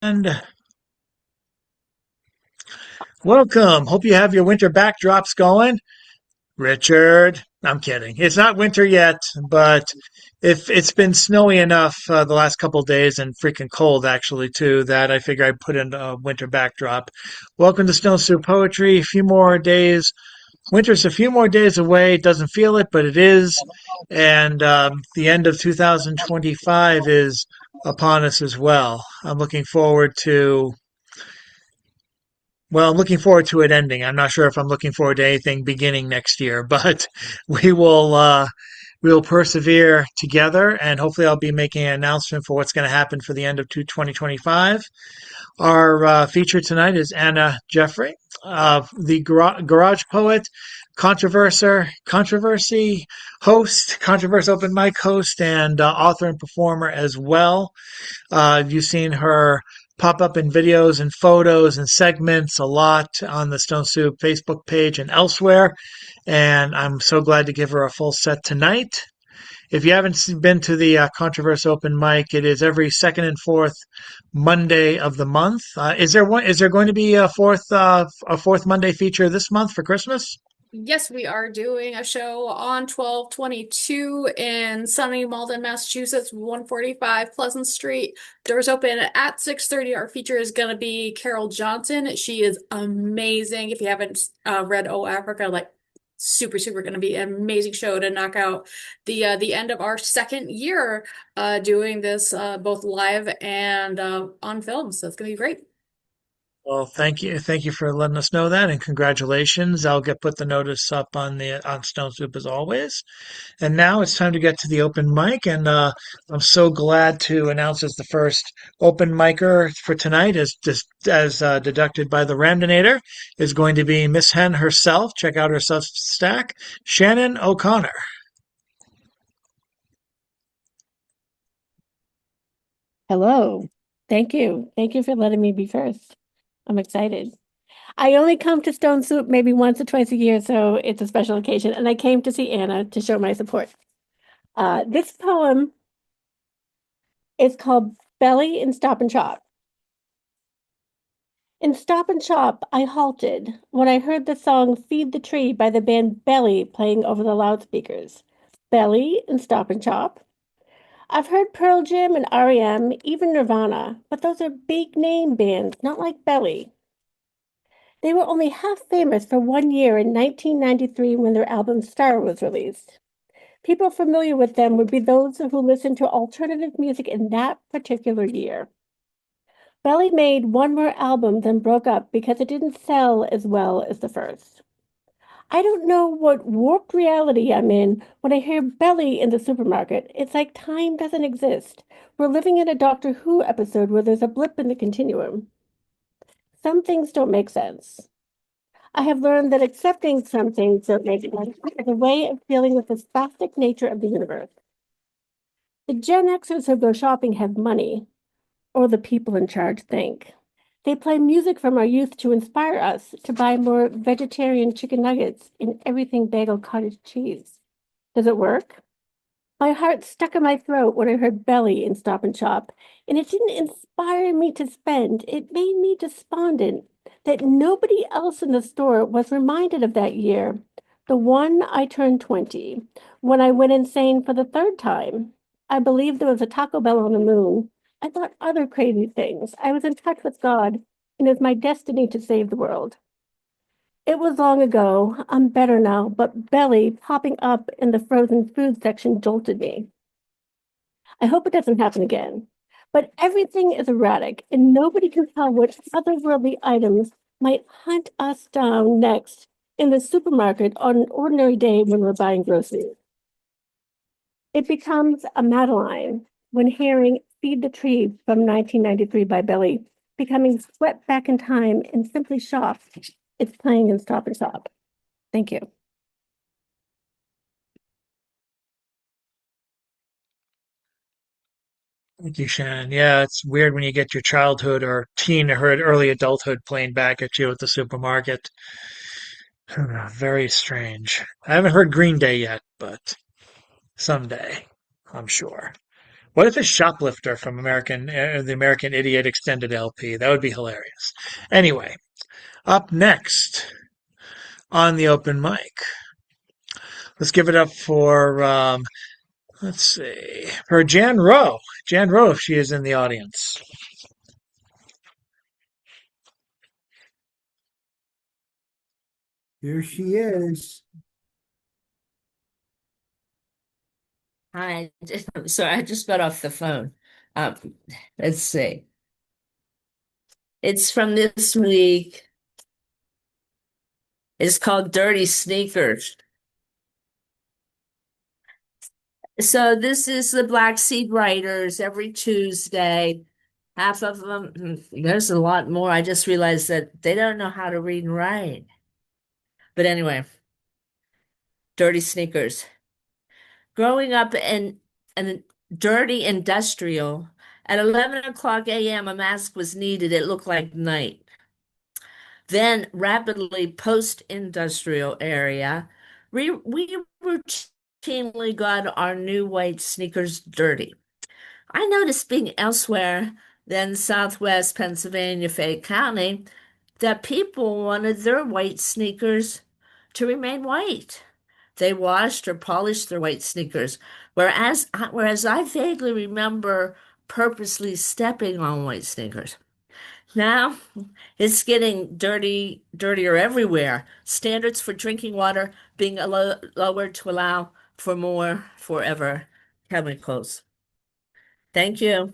And welcome. Hope you have your winter backdrops going. Richard, I'm kidding. It's not winter yet, but if it's been snowy enough the last couple days and freaking cold actually too, that I figure I'd put in a winter backdrop. Welcome to Stone Soup Poetry. A few more days. Winter's a few more days away. Doesn't feel it, but it is. And the end of 2025 is upon us as well. I'm looking forward to it ending. I'm not sure if I'm looking forward to anything beginning next year, but we will we will persevere together, and hopefully I'll be making an announcement for what's going to happen for the end of 2025. Our feature tonight is Anna Geoffroy, the garage poet, controversy host, controversy open mic host, and author and performer as well. You've seen her pop up in videos and photos and segments a lot on the Stone Soup Facebook page and elsewhere. And I'm so glad to give her a full set tonight. If you haven't been to the Controversy Open Mic, it is every second and fourth Monday of the month. Is there one? Is there going to be a fourth Monday feature this month for Christmas? Yes, we are doing a show on 12/22 in sunny Malden, Massachusetts, 145 Pleasant Street. Doors open at 6:30. Our feature is going to be Carol Johnson. She is amazing. If you haven't read Oh Africa, like super going to be an amazing show to knock out the end of our second year doing this both live and on film. So it's going to be great. Well, thank you for letting us know that, and congratulations. I'll get put the notice up on Stone Soup as always. And now it's time to get to the open mic, and I'm so glad to announce as the first open micer for tonight, as deducted by the Ramdonator, is going to be Miss Hen herself. Check out her Substack, Shannon O'Connor. Hello. Thank you. Thank you for letting me be first. I'm excited. I only come to Stone Soup maybe once or twice a year, so it's a special occasion. And I came to see Anna to show my support. This poem is called Belly in Stop and Shop. In Stop and Shop, I halted when I heard the song Feed the Tree by the band Belly playing over the loudspeakers. Belly in Stop and Shop. I've heard Pearl Jam and REM, even Nirvana, but those are big name bands, not like Belly. They were only half famous for 1 year in 1993 when their album Star was released. People familiar with them would be those who listened to alternative music in that particular year. Belly made one more album, then broke up because it didn't sell as well as the first. I don't know what warped reality I'm in when I hear Belly in the supermarket. It's like time doesn't exist. We're living in a Doctor Who episode where there's a blip in the continuum. Some things don't make sense. I have learned that accepting some things don't make sense is a way of dealing with the spastic nature of the universe. The Gen Xers who go shopping have money, or the people in charge think. They play music from our youth to inspire us to buy more vegetarian chicken nuggets in everything bagel cottage cheese. Does it work? My heart stuck in my throat when I heard Belly in Stop and Shop, and it didn't inspire me to spend. It made me despondent that nobody else in the store was reminded of that year, the one I turned 20, when I went insane for the third time. I believed there was a Taco Bell on the moon. I thought other crazy things. I was in touch with God, and it was my destiny to save the world. It was long ago. I'm better now, but Belly popping up in the frozen food section jolted me. I hope it doesn't happen again. But everything is erratic, and nobody can tell what otherworldly items might hunt us down next in the supermarket on an ordinary day when we're buying groceries. It becomes a Madeline when hearing Feed the Tree from 1993 by Belly, becoming swept back in time and simply shocked. It's playing in Stop and Shop. Thank you. Thank you, Shannon. Yeah, it's weird when you get your childhood or teen or early adulthood playing back at you at the supermarket. Very strange. I haven't heard Green Day yet, but someday, I'm sure. What if a shoplifter from the American Idiot Extended LP? That would be hilarious. Anyway, up next on the open mic, let's give it up for let's see, for Jan Rowe. Jan Rowe, if she is in the audience. Here she is. Hi, sorry, I just got off the phone. Um, let's see. It's from this week. It's called Dirty Sneakers. So this is the Black Seed Writers every Tuesday. Half of them, there's a lot more. I just realized that they don't know how to read and write. But anyway, Dirty Sneakers. Growing up in dirty industrial, at 11 o'clock a.m., a mask was needed. It looked like night. Then rapidly post-industrial area, we routinely got our new white sneakers dirty. I noticed being elsewhere than Southwest Pennsylvania, Fayette County, that people wanted their white sneakers to remain white. They washed or polished their white sneakers, whereas I vaguely remember purposely stepping on white sneakers. Now it's getting dirtier everywhere. Standards for drinking water being lowered to allow for more forever chemicals. Thank you.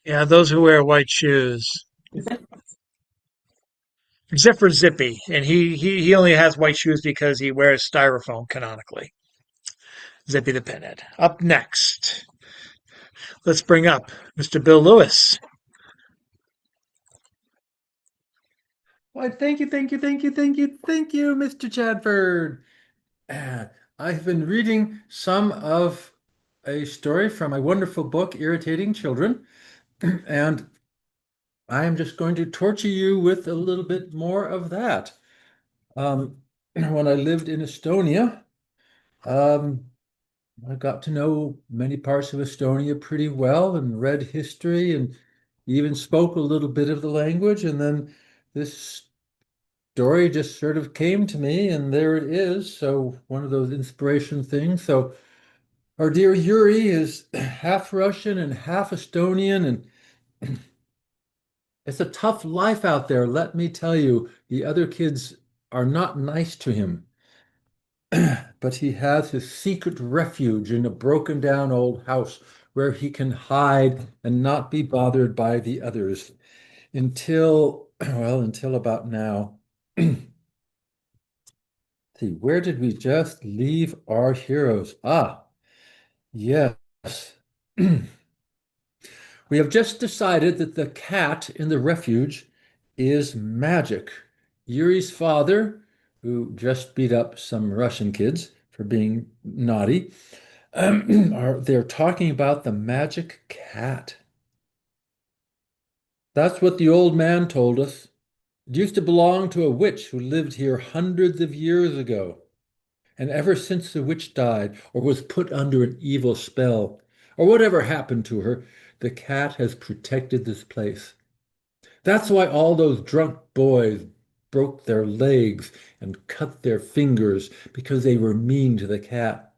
Yeah, those who wear white shoes. Except for Zippy, and he only has white shoes because he wears styrofoam canonically. Zippy the Pinhead. Up next, let's bring up Mr. Bill Lewis. Why, thank you, thank you, thank you, thank you, thank you, Mr. Chadford. I've been reading some of a story from my wonderful book, Irritating Children, and I'm just going to torture you with a little bit more of that. When I lived in Estonia, um, I got to know many parts of Estonia pretty well and read history and even spoke a little bit of the language. And then this story just sort of came to me, and there it is. So, one of those inspiration things. So, our dear Yuri is half Russian and half Estonian, and it's a tough life out there, let me tell you. The other kids are not nice to him. But he has his secret refuge in a broken down old house where he can hide and not be bothered by the others until, well, until about now. See, where did we just leave our heroes? Ah, yes. We have just decided that the cat in the refuge is magic. Yuri's father, who just beat up some Russian kids for being naughty, they're talking about the magic cat. That's what the old man told us. It used to belong to a witch who lived here hundreds of years ago. And ever since the witch died or was put under an evil spell, or whatever happened to her, the cat has protected this place. That's why all those drunk boys broke their legs and cut their fingers because they were mean to the cat.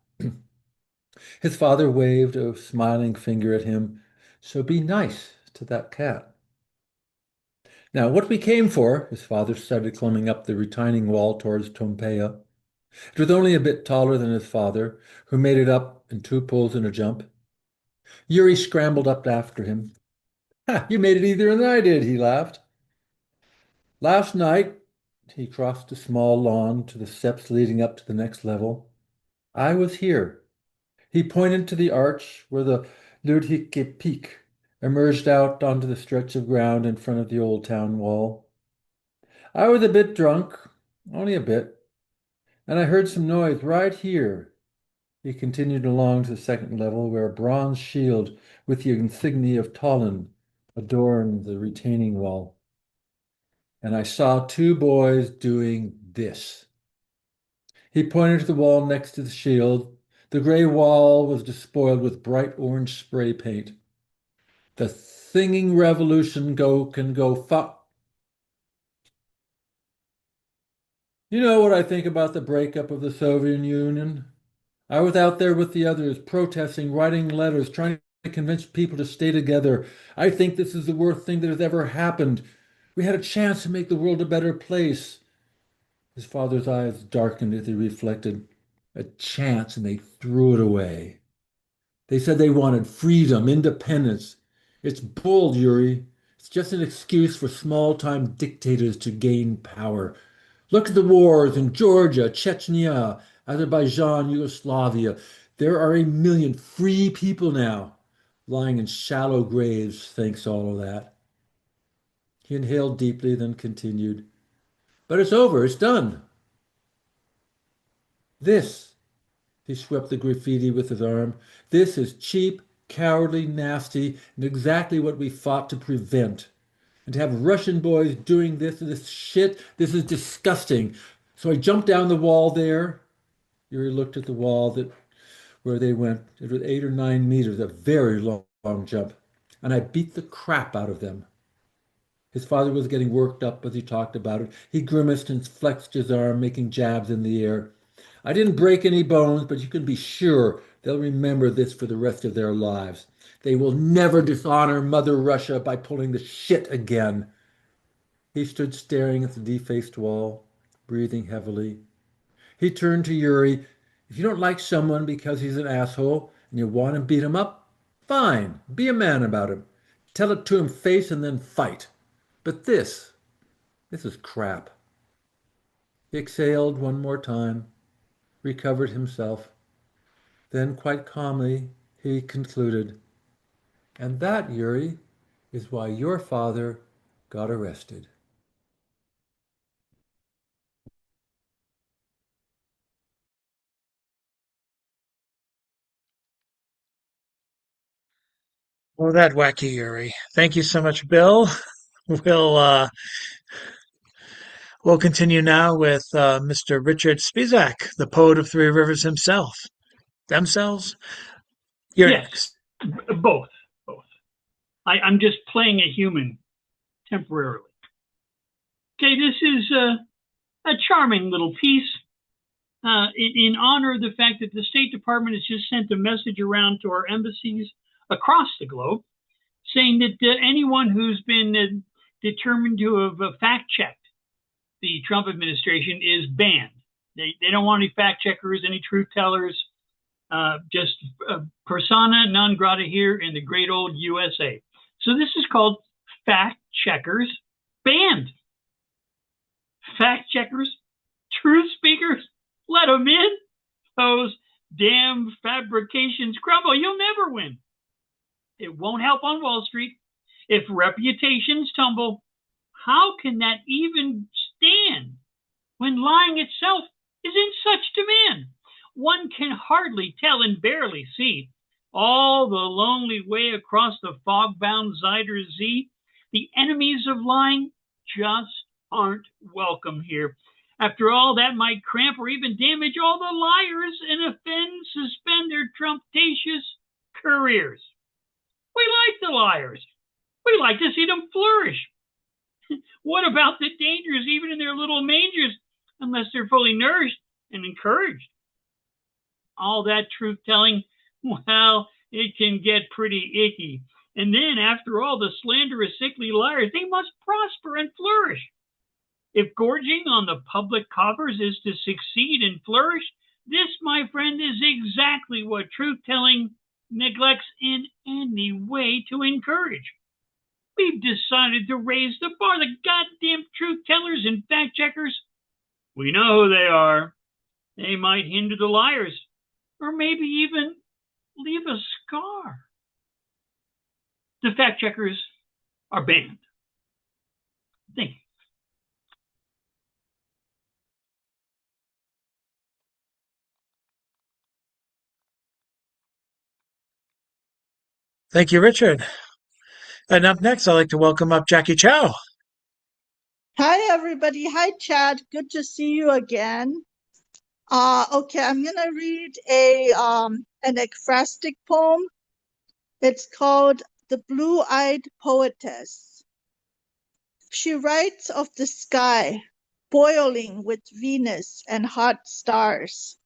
His father waved a smiling finger at him. So be nice to that cat. Now, what we came for, his father started climbing up the retaining wall towards Tompeia. It was only a bit taller than his father, who made it up in two pulls and a jump. Yuri scrambled up after him. Ha, you made it easier than I did, he laughed. Last night, he crossed the small lawn to the steps leading up to the next level. I was here. He pointed to the arch where the Ludhike Peak emerged out onto the stretch of ground in front of the old town wall. I was a bit drunk, only a bit, and I heard some noise right here. He continued along to the second level where a bronze shield with the insignia of Tallinn adorned the retaining wall. And I saw two boys doing this. He pointed to the wall next to the shield. The gray wall was despoiled with bright orange spray paint. The singing revolution can go fuck. You know what I think about the breakup of the Soviet Union? I was out there with the others, protesting, writing letters, trying to convince people to stay together. I think this is the worst thing that has ever happened. We had a chance to make the world a better place. His father's eyes darkened as he reflected. A chance, and they threw it away. They said they wanted freedom, independence. It's bull, Yuri. It's just an excuse for small-time dictators to gain power. Look at the wars in Georgia, Chechnya, Azerbaijan, Yugoslavia. There are 1 million free people now, lying in shallow graves thanks to all of that. He inhaled deeply, then continued. But it's over, it's done. This, he swept the graffiti with his arm, this is cheap, cowardly, nasty, and exactly what we fought to prevent. And to have Russian boys doing this shit, this is disgusting. So I jumped down the wall there. Yuri looked at the wall where they went. It was 8 or 9 meters, a very long jump. And I beat the crap out of them. His father was getting worked up as he talked about it. He grimaced and flexed his arm, making jabs in the air. I didn't break any bones, but you can be sure they'll remember this for the rest of their lives. They will never dishonor Mother Russia by pulling the shit again. He stood staring at the defaced wall, breathing heavily. He turned to Yuri. If you don't like someone because he's an asshole and you want to beat him up, fine, be a man about him. Tell it to him face and then fight. But this is crap. He exhaled one more time, recovered himself. Then, quite calmly, he concluded, and that, Yuri, is why your father got arrested. Oh, that wacky Yuri. Thank you so much, Bill. We'll uh, we'll continue now with Mr. Richard Spizak, the poet of Three Rivers himself. Themselves? You're Yes, next. both, both. I'm just playing a human temporarily. Okay, this is a charming little piece in honor of the fact that the State Department has just sent a message around to our embassies across the globe saying that anyone who's been determined to have fact-checked the Trump administration is banned. They don't want any fact-checkers, any truth-tellers, just persona non grata here in the great old USA. So this is called Fact Checkers Banned. Fact checkers, truth speakers, let them in. Those damn fabrications crumble. You'll never win. It won't help on Wall Street. If reputations tumble, how can that even stand when lying itself is in such demand? One can hardly tell and barely see all the lonely way across the fog-bound Zyder Z. The enemies of lying just aren't welcome here. After all, that might cramp or even damage all the liars and suspend their Trumptatious careers. We like the liars. We like to see them flourish. What about the dangers, even in their little mangers, unless they're fully nourished and encouraged? All that truth-telling, well, it can get pretty icky. And then, after all, the slanderous, sickly liars, they must prosper and flourish. If gorging on the public coffers is to succeed and flourish, this, my friend, is exactly what truth-telling neglects in any way to encourage. We've decided to raise the bar. The goddamn truth-tellers and fact-checkers, we know who they are. They might hinder the liars, or maybe even leave a scar. The fact-checkers are banned. Thank you. Thank you, Richard. And up next, I'd like to welcome up Jackie Chow. Hi, everybody. Hi, Chad. Good to see you again. Okay, I'm gonna read an ekphrastic poem. It's called The Blue-Eyed Poetess. She writes of the sky boiling with Venus and hot stars.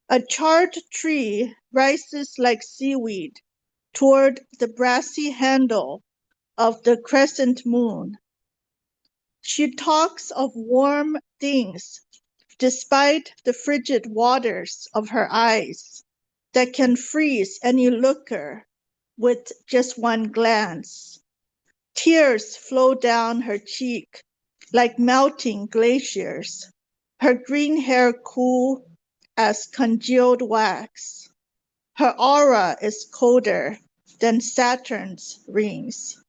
A charred tree rises like seaweed toward the brassy handle of the crescent moon. She talks of warm things despite the frigid waters of her eyes that can freeze any looker with just one glance. Tears flow down her cheek like melting glaciers, her green hair cool as congealed wax. Her aura is colder than Saturn's rings.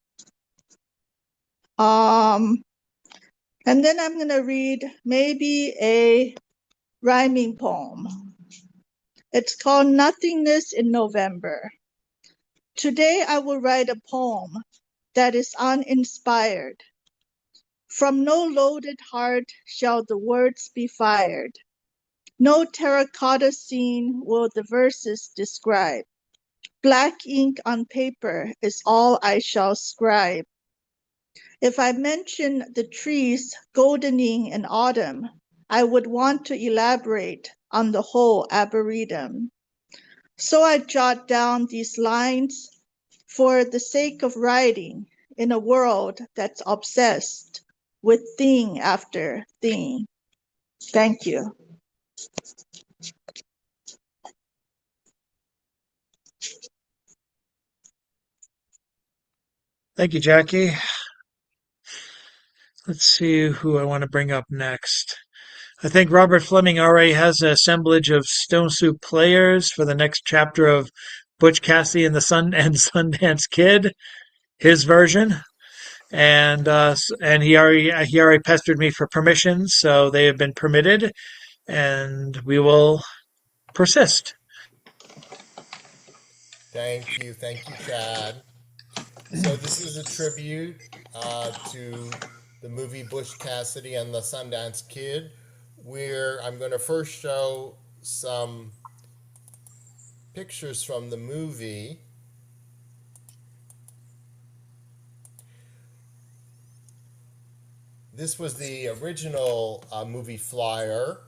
And then I'm going to read maybe a rhyming poem. It's called Nothingness in November. Today I will write a poem that is uninspired. From no loaded heart shall the words be fired. No terracotta scene will the verses describe. Black ink on paper is all I shall scribe. If I mention the trees goldening in autumn, I would want to elaborate on the whole arboretum. So I jot down these lines for the sake of writing in a world that's obsessed with thing after thing. Thank you. Thank you, Jackie. Let's see who I want to bring up next. I think Robert Fleming already has an assemblage of Stone Soup players for the next chapter of Butch Cassidy and the Sundance Kid, his version. And he already pestered me for permissions, so they have been permitted, and we will persist. Thank you, Chad. So this is a tribute to the movie Butch Cassidy and the Sundance Kid, where I'm going to first show some pictures from the movie. This was the original movie flyer,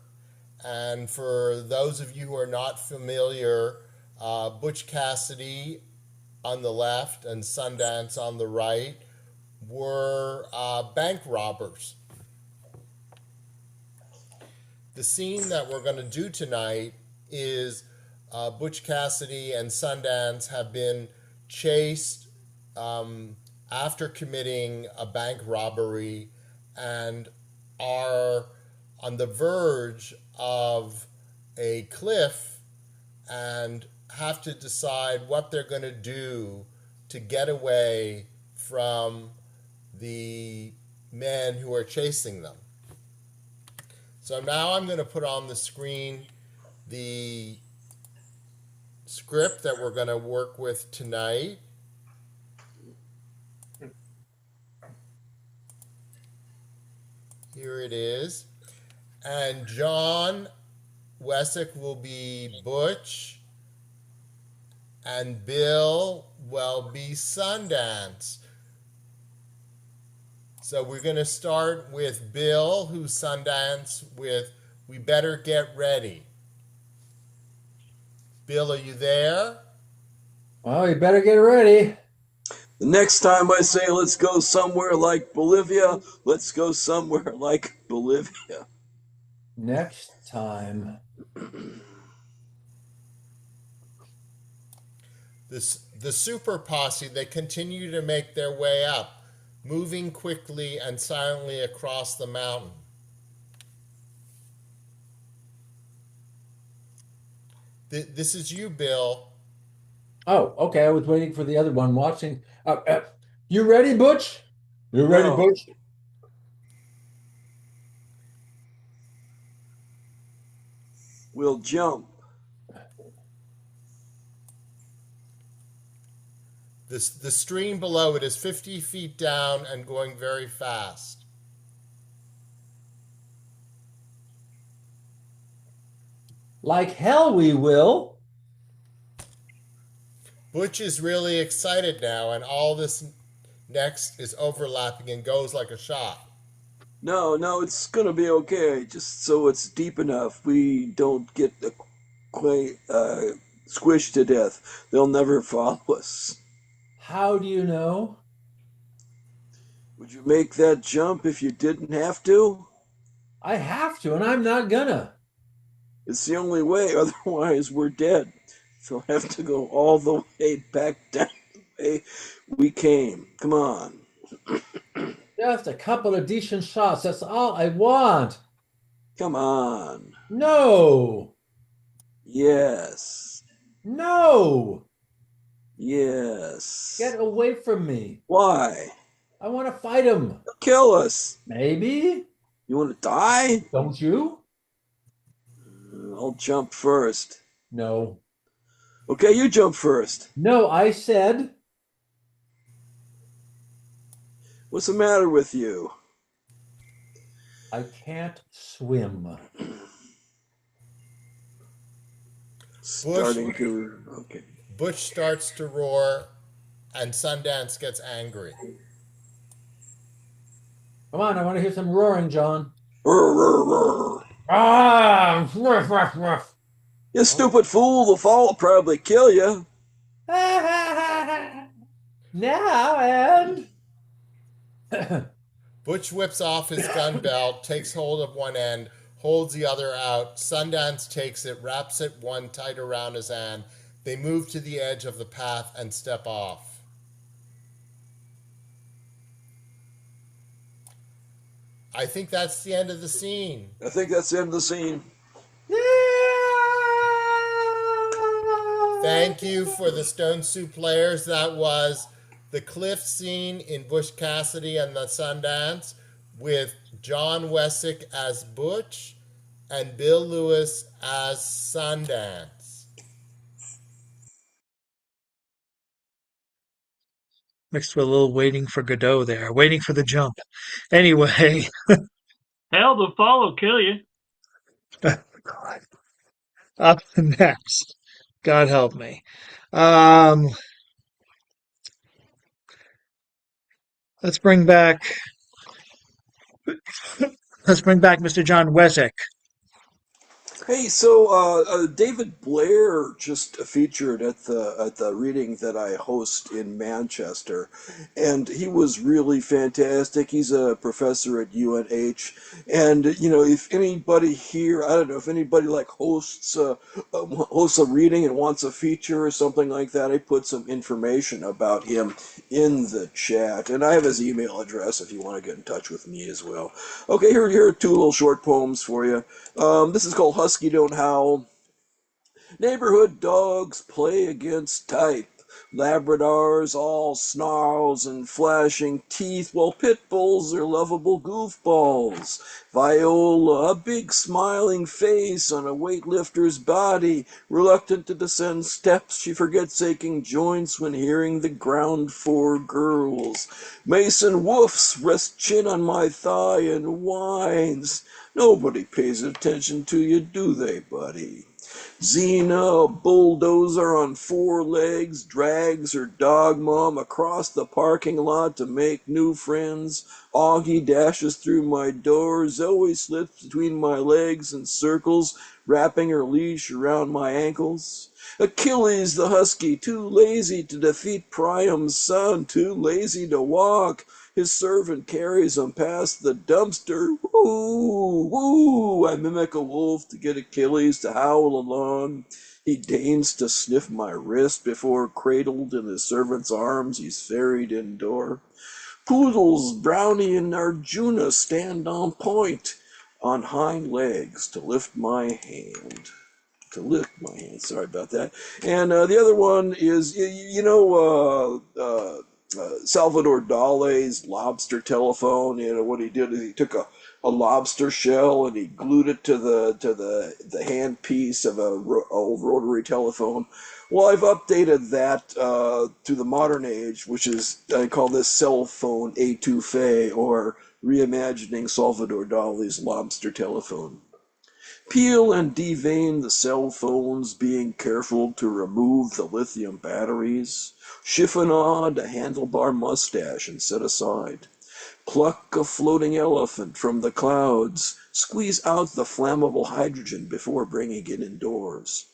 and for those of you who are not familiar, Butch Cassidy on the left and Sundance on the right were bank robbers. The scene that we're going to do tonight is Butch Cassidy and Sundance have been chased after committing a bank robbery and are on the verge of a cliff and have to decide what they're going to do to get away from the men who are chasing them. So now I'm going to put on the screen the script that we're going to work with tonight. Here it is. And John Wessick will be Butch, and Bill will be Sundance. So we're going to start with Bill, who's Sundance, with We Better Get Ready. Bill, are you there? Well, you better get ready. The next time I say let's go somewhere like Bolivia, let's go somewhere like Bolivia. Next time. The super posse, they continue to make their way up, moving quickly and silently across the mountain. This is you, Bill. Oh, okay. I was waiting for the other one watching. You ready, Butch? You ready, No. Butch? We'll jump. The stream below it is 50 feet down and going very fast. Like hell we will. Butch is really excited now, and all this next is overlapping and goes like a shot. No, no, it's gonna be okay. Just so it's deep enough, we don't get squished to death. They'll never follow us. How do you know? Would you make that jump if you didn't have to? I have to, and I'm not gonna. It's the only way, otherwise we're dead. They'll have to go all the way back down the way we came. Come on. Just a couple of decent shots. That's all I want. Come on. No. Yes. No. Yes. Get away from me. Why? I want to fight him. They'll kill us. Maybe. You want to die? Don't you? I'll jump first. No. Okay, you jump first. No, I said. What's the matter with you? I can't swim. Starting to. Okay. Butch starts to roar, and Sundance gets angry. Come on, I want to hear some roaring, John. Rrr, rrr, rrr. Ah! Ruff, ruff, ruff. You stupid fool, the fall will probably kill you. Now and Butch whips off his gun belt, takes hold of one end, holds the other out. Sundance takes it, wraps it one tight around his hand. They move to the edge of the path and step off. I think that's the end of the scene. I think that's the end of the scene. Thank you for the Stone Soup players. That was the cliff scene in Bush Cassidy and the Sundance with John Wessick as Butch and Bill Lewis as Sundance. Mixed with a little waiting for Godot there, waiting for the jump. Anyway, Hell, the fall will kill you. God. Up next. God help me. Um, let's bring back Mr. John Wesick. Hey, so David Blair just featured at the reading that I host in Manchester, and he was really fantastic. He's a professor at UNH, and if anybody here, I don't know if anybody like hosts a reading and wants a feature or something like that, I put some information about him in the chat, and I have his email address if you want to get in touch with me as well. Okay, here are two little short poems for you. This is called Husky Don't Howl. Neighborhood dogs play against type. Labradors all snarls and flashing teeth, while pit bulls are lovable goofballs. Viola, a big smiling face on a weightlifter's body, reluctant to descend steps, she forgets aching joints when hearing the ground for girls. Mason woofs, rests chin on my thigh and whines. Nobody pays attention to you, do they, buddy? Xena, a bulldozer on four legs, drags her dog mom across the parking lot to make new friends. Augie dashes through my door. Zoe slips between my legs and circles, wrapping her leash around my ankles. Achilles the husky, too lazy to defeat Priam's son, too lazy to walk. His servant carries him past the dumpster. Woo, woo! I mimic a wolf to get Achilles to howl along. He deigns to sniff my wrist before, cradled in his servant's arms, he's ferried indoor. Poodles, Brownie and Arjuna stand on point, on hind legs to lift my hand. Sorry about that. And the other one is, Salvador Dali's lobster telephone. What he did is he took a lobster shell and he glued it to the handpiece of old rotary telephone. Well, I've updated that to the modern age, which is, I call this cell phone étouffée, or reimagining Salvador Dali's lobster telephone. Peel and devein the cell phones, being careful to remove the lithium batteries. Chiffonade a handlebar mustache and set aside. Pluck a floating elephant from the clouds. Squeeze out the flammable hydrogen before bringing it indoors.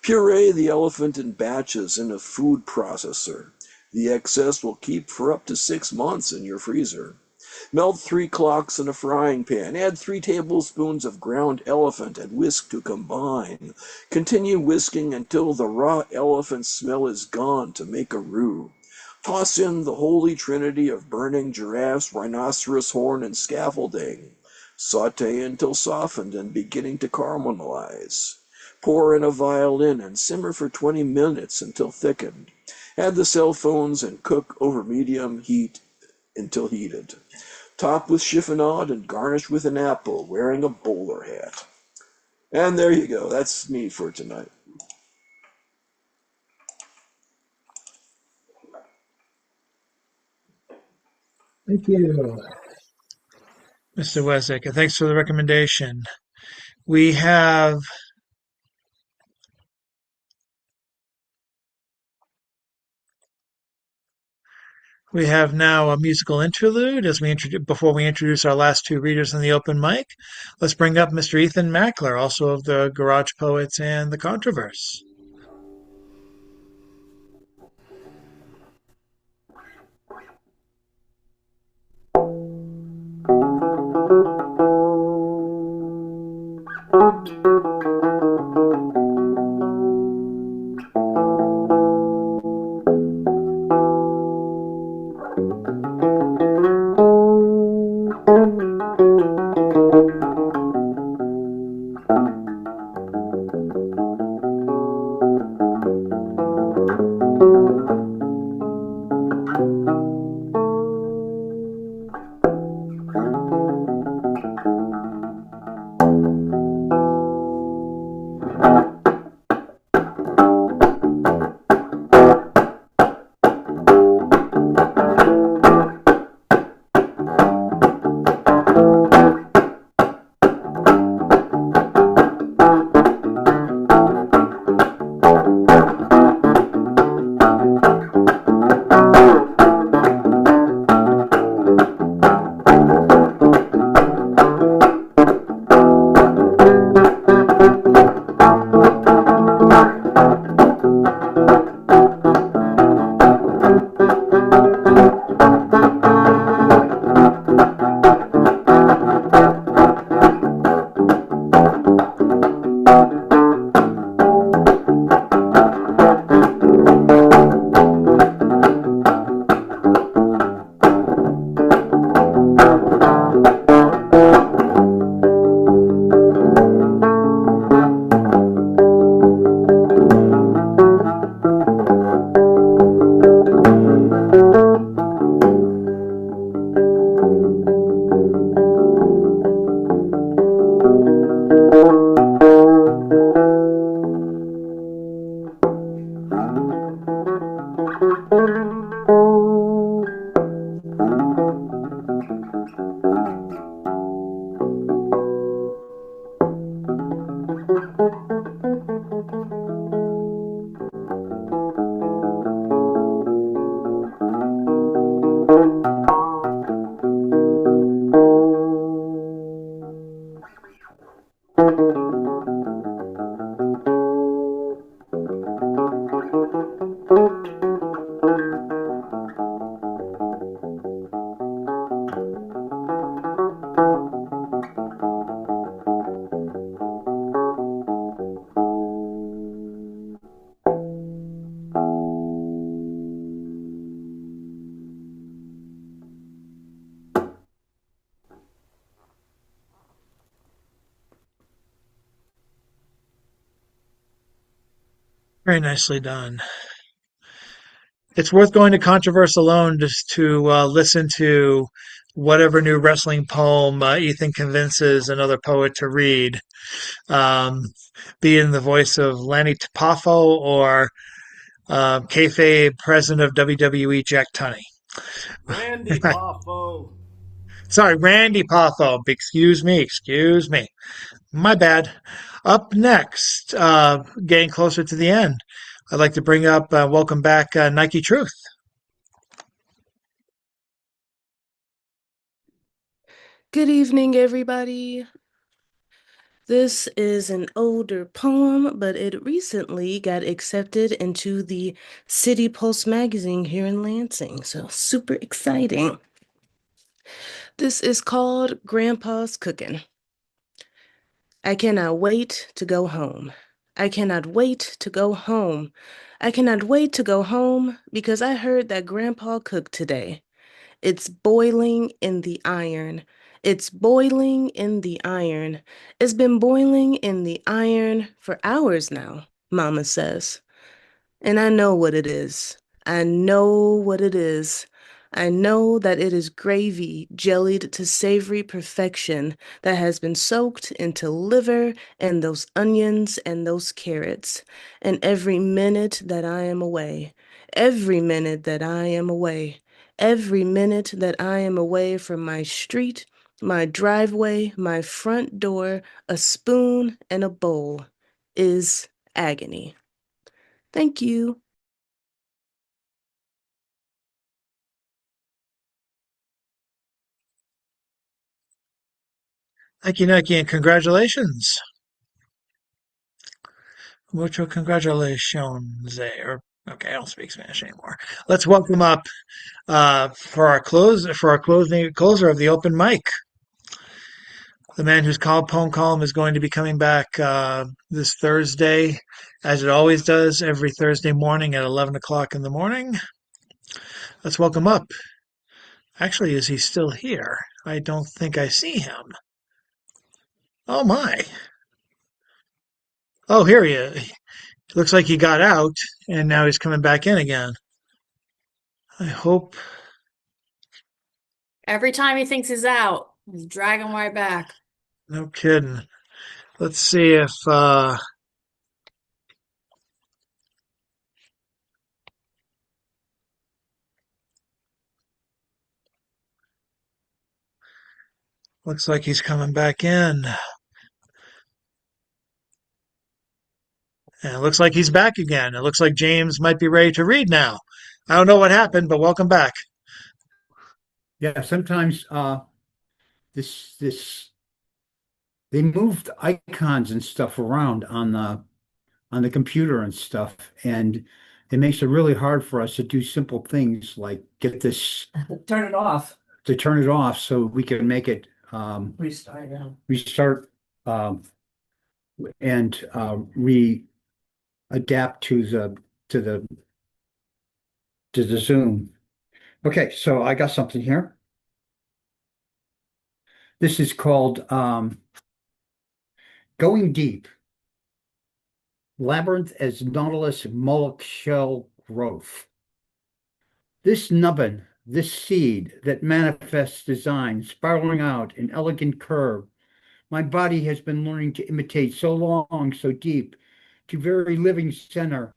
Puree the elephant in batches in a food processor. The excess will keep for up to 6 months in your freezer. Melt 3 clocks in a frying pan. Add 3 tablespoons of ground elephant and whisk to combine. Continue whisking until the raw elephant smell is gone to make a roux. Toss in the holy trinity of burning giraffes, rhinoceros horn, and scaffolding. Saute until softened and beginning to caramelize. Pour in a violin and simmer for 20 minutes until thickened. Add the cell phones and cook over medium heat until heated. Top with chiffonade and garnish with an apple, wearing a bowler hat. And there you go. That's me for tonight. Thank you, Mr. Weswick, and thanks for the recommendation. We have we have now a musical interlude as we introduce before we introduce our last two readers in the open mic. Let's bring up Mr. Ethan Mackler, also of the Garage Poets and the Controverse. Very nicely done. It's worth going to Controverse alone just to listen to whatever new wrestling poem Ethan convinces another poet to read, um, be it in the voice of Lanny Topafo or kayfabe president of WWE Jack Tunney. Randy Poffo. Sorry, Randy Poffo. Excuse me. My bad. Up next, getting closer to the end, I'd like to bring up, welcome back, Nike Truth. Good evening, everybody. This is an older poem, but it recently got accepted into the City Pulse magazine here in Lansing, so super exciting. This is called Grandpa's Cooking. I cannot wait to go home. I cannot wait to go home. I cannot wait to go home because I heard that Grandpa cooked today. It's boiling in the iron. It's boiling in the iron. It's been boiling in the iron for hours now, Mama says. And I know what it is. I know what it is. I know that it is gravy jellied to savory perfection that has been soaked into liver and those onions and those carrots. And every minute that I am away, every minute that I am away, every minute that I am away from my street, my driveway, my front door, a spoon and a bowl is agony. Thank you. Thank you, Nike, and congratulations. Mucho congratulations. Or, okay, I don't speak Spanish anymore. Let's welcome up, for our closer of the open mic. The man whose poem column is going to be coming back, this Thursday, as it always does, every Thursday morning at 11 o'clock in the morning. Let's welcome up. Actually, is he still here? I don't think I see him. Oh my. Oh, here he is. Looks like he got out and now he's coming back in again. I hope. Every time he thinks he's out, he's dragging right back. No kidding. Let's see if, looks like he's coming back in. And it looks like he's back again. It looks like James might be ready to read now. I don't know what happened, but welcome back. Yeah, sometimes this they moved icons and stuff around on the computer and stuff, and it makes it really hard for us to do simple things like get this Turn it off. to turn it off so we can make it Restart. Yeah. restart and re-adapt to the to the Zoom. Okay, so I got something here. This is called Going Deep. Labyrinth as Nautilus Mullock Shell Growth. This nubbin, this seed that manifests design, spiraling out an elegant curve, my body has been learning to imitate so long, so deep, to very living center,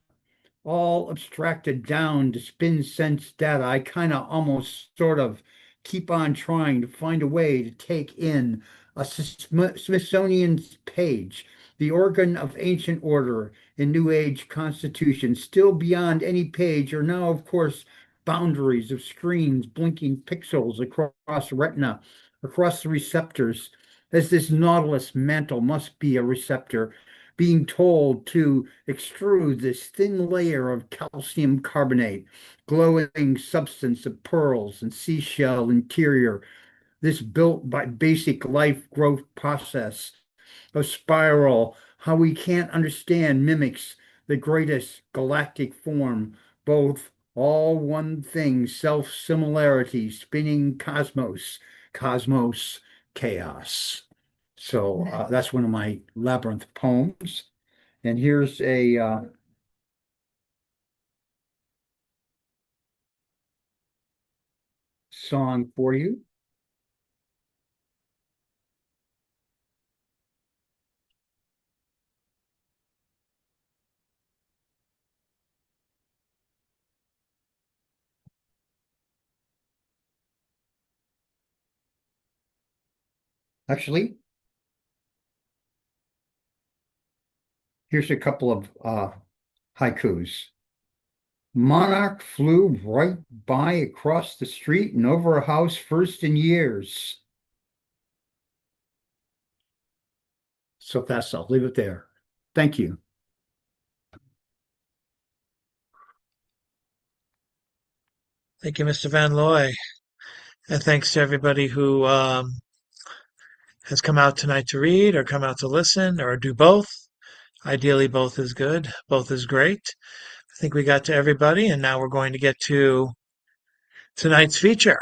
all abstracted down to spin sense data. I kind of almost sort of keep on trying to find a way to take in a Smithsonian page, the organ of ancient order in New Age constitution, still beyond any page are now, of course, boundaries of screens, blinking pixels across retina, across the receptors, as this nautilus mantle must be a receptor being told to extrude this thin layer of calcium carbonate, glowing substance of pearls and seashell interior, this built by basic life growth process of spiral, how we can't understand mimics the greatest galactic form, both all one thing, self-similarity, spinning cosmos, chaos. So that's one of my labyrinth poems. And here's a song for you. Actually, Here's a couple of haikus. Monarch flew right by across the street and over a house first in years. So that's I'll leave it there. Thank you. Thank you, Mr. Van Looy. And thanks to everybody who has come out tonight to read or come out to listen or do both. Ideally, both is good. Both is great. I think we got to everybody, and now we're going to get to tonight's feature.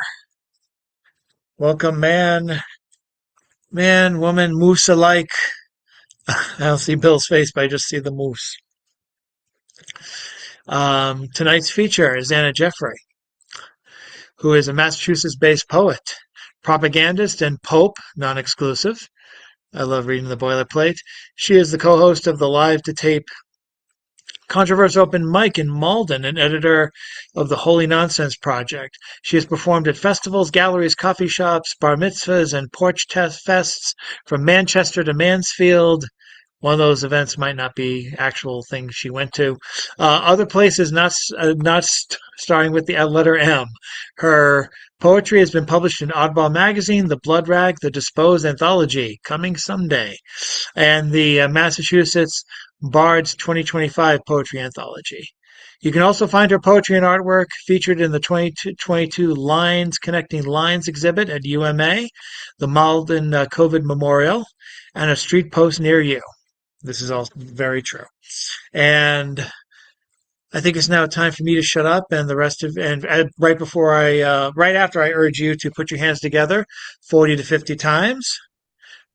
Welcome, man, woman, moose alike. I don't see Bill's face, but I just see the moose. Tonight's feature is Anna Geoffroy, who is a Massachusetts-based poet, propagandist, and pope, non-exclusive. I love reading the boilerplate. She is the co-host of the Live to Tape Controversial Open Mic in Malden and editor of the Holy Nonsense Project. She has performed at festivals, galleries, coffee shops, bar mitzvahs, and porch fests from Manchester to Mansfield. One of those events might not be actual things she went to. Other places not starting with the letter M. Her poetry has been published in Oddball Magazine, The Blood Rag, The Disposed Anthology, coming someday, and the Massachusetts Bards 2025 Poetry Anthology. You can also find her poetry and artwork featured in the 2022 Lines Connecting Lines exhibit at UMA, the Malden COVID Memorial, and a street post near you. This is all very true. And I think it's now time for me to shut up, and the rest of right after I urge you to put your hands together 40 to 50 times.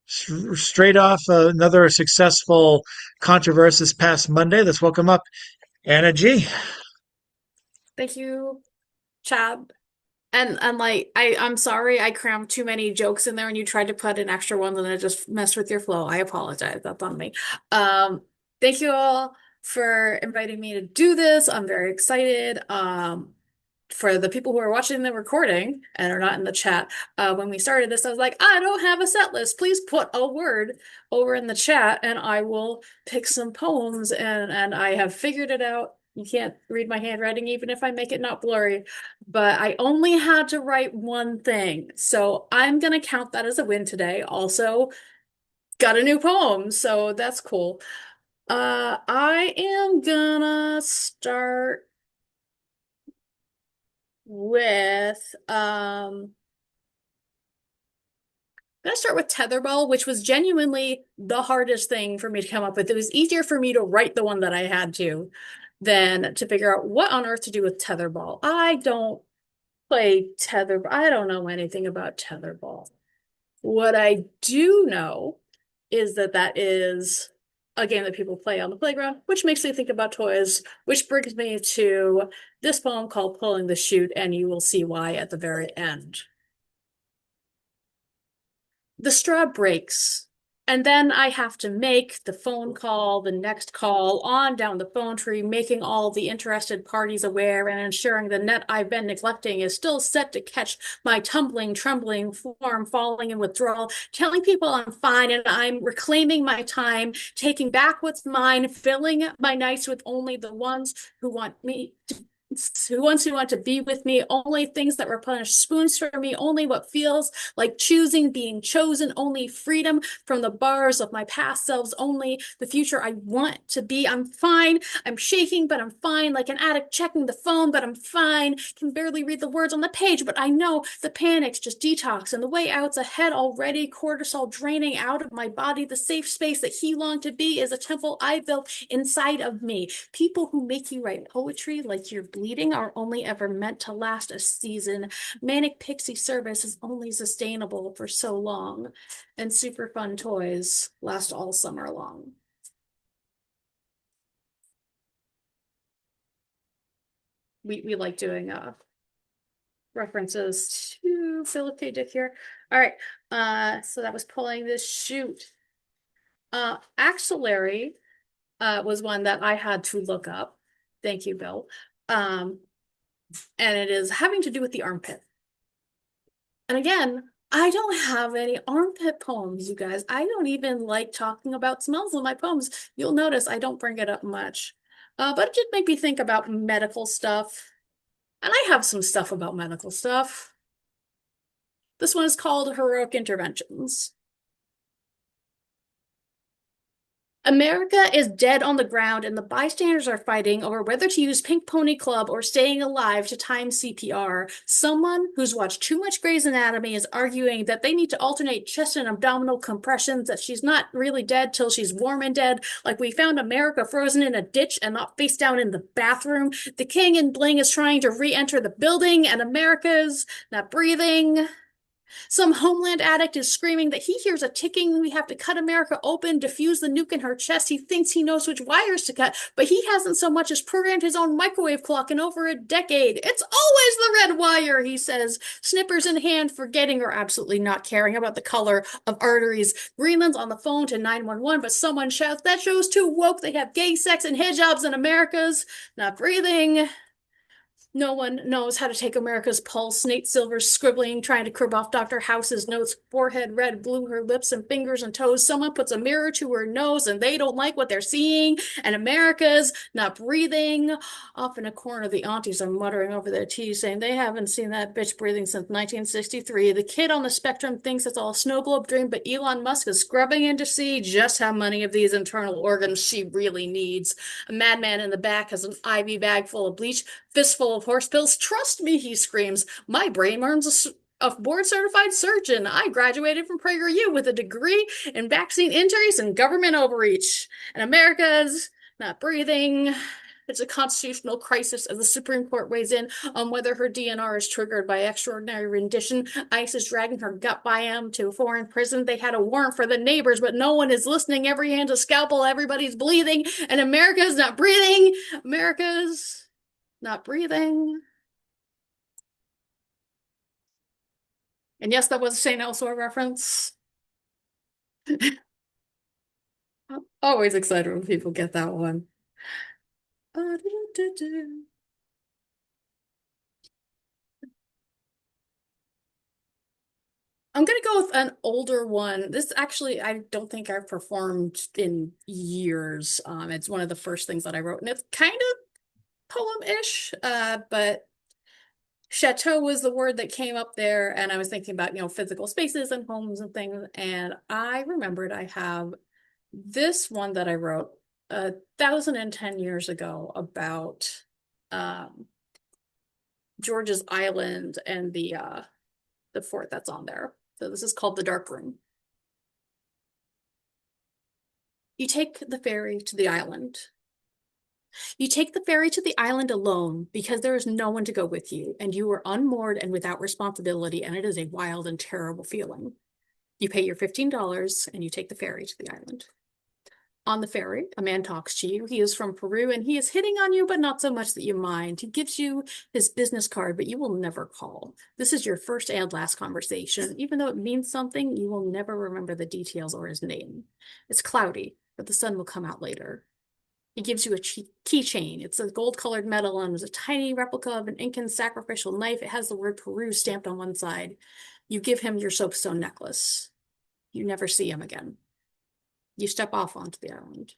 Straight off another successful controversies past Monday. Let's welcome up Anna G. Thank you, Chad. And like I'm sorry I crammed too many jokes in there and you tried to put in extra ones and it just messed with your flow. I apologize. That's on me. Thank you all for inviting me to do this. I'm very excited. For the people who are watching the recording and are not in the chat, when we started this, I was like, I don't have a set list. Please put a word over in the chat and I will pick some poems, and I have figured it out. You can't read my handwriting even if I make it not blurry, but I only had to write one thing. So I'm gonna count that as a win today. Also, got a new poem, so that's cool. I am gonna start with I'm gonna start with tetherball, which was genuinely the hardest thing for me to come up with. It was easier for me to write the one that I had to than to figure out what on earth to do with tetherball. I don't play tetherball. I don't know anything about tetherball. What I do know is that that is a game that people play on the playground, which makes me think about toys, which brings me to this poem called Pulling the Chute, and you will see why at the very end. The straw breaks, and then I have to make the phone call, the next call, on down the phone tree, making all the interested parties aware and ensuring the net I've been neglecting is still set to catch my tumbling, trembling form falling in withdrawal, telling people I'm fine and I'm reclaiming my time, taking back what's mine, filling my nights with only the ones who want who want to be with me, only things that replenish spoons for me, only what feels like choosing, being chosen, only freedom from the bars of my past selves, only the future I want to be. I'm fine. I'm shaking, but I'm fine. Like an addict checking the phone, but I'm fine. Can barely read the words on the page, but I know the panic's just detox and the way out's ahead already. Cortisol draining out of my body. The safe space that he longed to be is a temple I built inside of me. People who make you write poetry like you're bleeding are only ever meant to last a season. Manic Pixie service is only sustainable for so long, and super fun toys last all summer long. We like doing references to Philip K. Dick here. All right, so that was Pulling This Chute. Axillary was one that I had to look up. Thank you, Bill. And it is having to do with the armpit. And again, I don't have any armpit poems, you guys. I don't even like talking about smells in my poems. You'll notice I don't bring it up much. But it did make me think about medical stuff. And I have some stuff about medical stuff. This one is called Heroic Interventions. America is dead on the ground, and the bystanders are fighting over whether to use Pink Pony Club or staying alive to time CPR. Someone who's watched too much Grey's Anatomy is arguing that they need to alternate chest and abdominal compressions, that she's not really dead till she's warm and dead, like we found America frozen in a ditch and not face down in the bathroom. The king in bling is trying to re-enter the building, and America's not breathing. Some homeland addict is screaming that he hears a ticking. We have to cut America open, defuse the nuke in her chest. He thinks he knows which wires to cut, but he hasn't so much as programmed his own microwave clock in over a decade. It's always the red wire, he says, snippers in hand, forgetting or absolutely not caring about the color of arteries. Greenland's on the phone to 911, but someone shouts, that show's too woke. They have gay sex and hijabs in America's not breathing. No one knows how to take America's pulse. Nate Silver's scribbling, trying to crib off Dr. House's notes. Forehead red, blue, her lips and fingers and toes. Someone puts a mirror to her nose and they don't like what they're seeing. And America's not breathing. Off in a corner, the aunties are muttering over their tea, saying they haven't seen that bitch breathing since 1963. The kid on the spectrum thinks it's all a snow globe dream, but Elon Musk is scrubbing in to see just how many of these internal organs she really needs. A madman in the back has an IV bag full of bleach, fistful of horse pills. Trust me, he screams. My brain earns a board-certified surgeon. I graduated from PragerU with a degree in vaccine injuries and government overreach. And America's not breathing. It's a constitutional crisis as the Supreme Court weighs in on whether her DNR is triggered by extraordinary rendition. ICE is dragging her gut biome to a foreign prison. They had a warrant for the neighbors, but no one is listening. Every hand's a scalpel. Everybody's bleeding. And America's not breathing. America's not breathing. And yes, that was a St. Elsewhere reference. I'm always excited when people get that one. I'm gonna go with an older one. This actually, I don't think I've performed in years. It's one of the first things that I wrote, and it's kind of poem-ish, but chateau was the word that came up there, and I was thinking about, physical spaces and homes and things, and I remembered I have this one that I wrote 1,010 years ago about George's Island and the fort that's on there. So this is called The Dark Room. You take the ferry to the island. You take the ferry to the island alone because there is no one to go with you, and you are unmoored and without responsibility, and it is a wild and terrible feeling. You pay your $15 and you take the ferry to the island. On the ferry, a man talks to you. He is from Peru and he is hitting on you, but not so much that you mind. He gives you his business card, but you will never call. This is your first and last conversation. Even though it means something, you will never remember the details or his name. It's cloudy, but the sun will come out later. He gives you a keychain. It's a gold-colored metal and it's a tiny replica of an Incan sacrificial knife. It has the word Peru stamped on one side. You give him your soapstone necklace. You never see him again. You step off onto the island.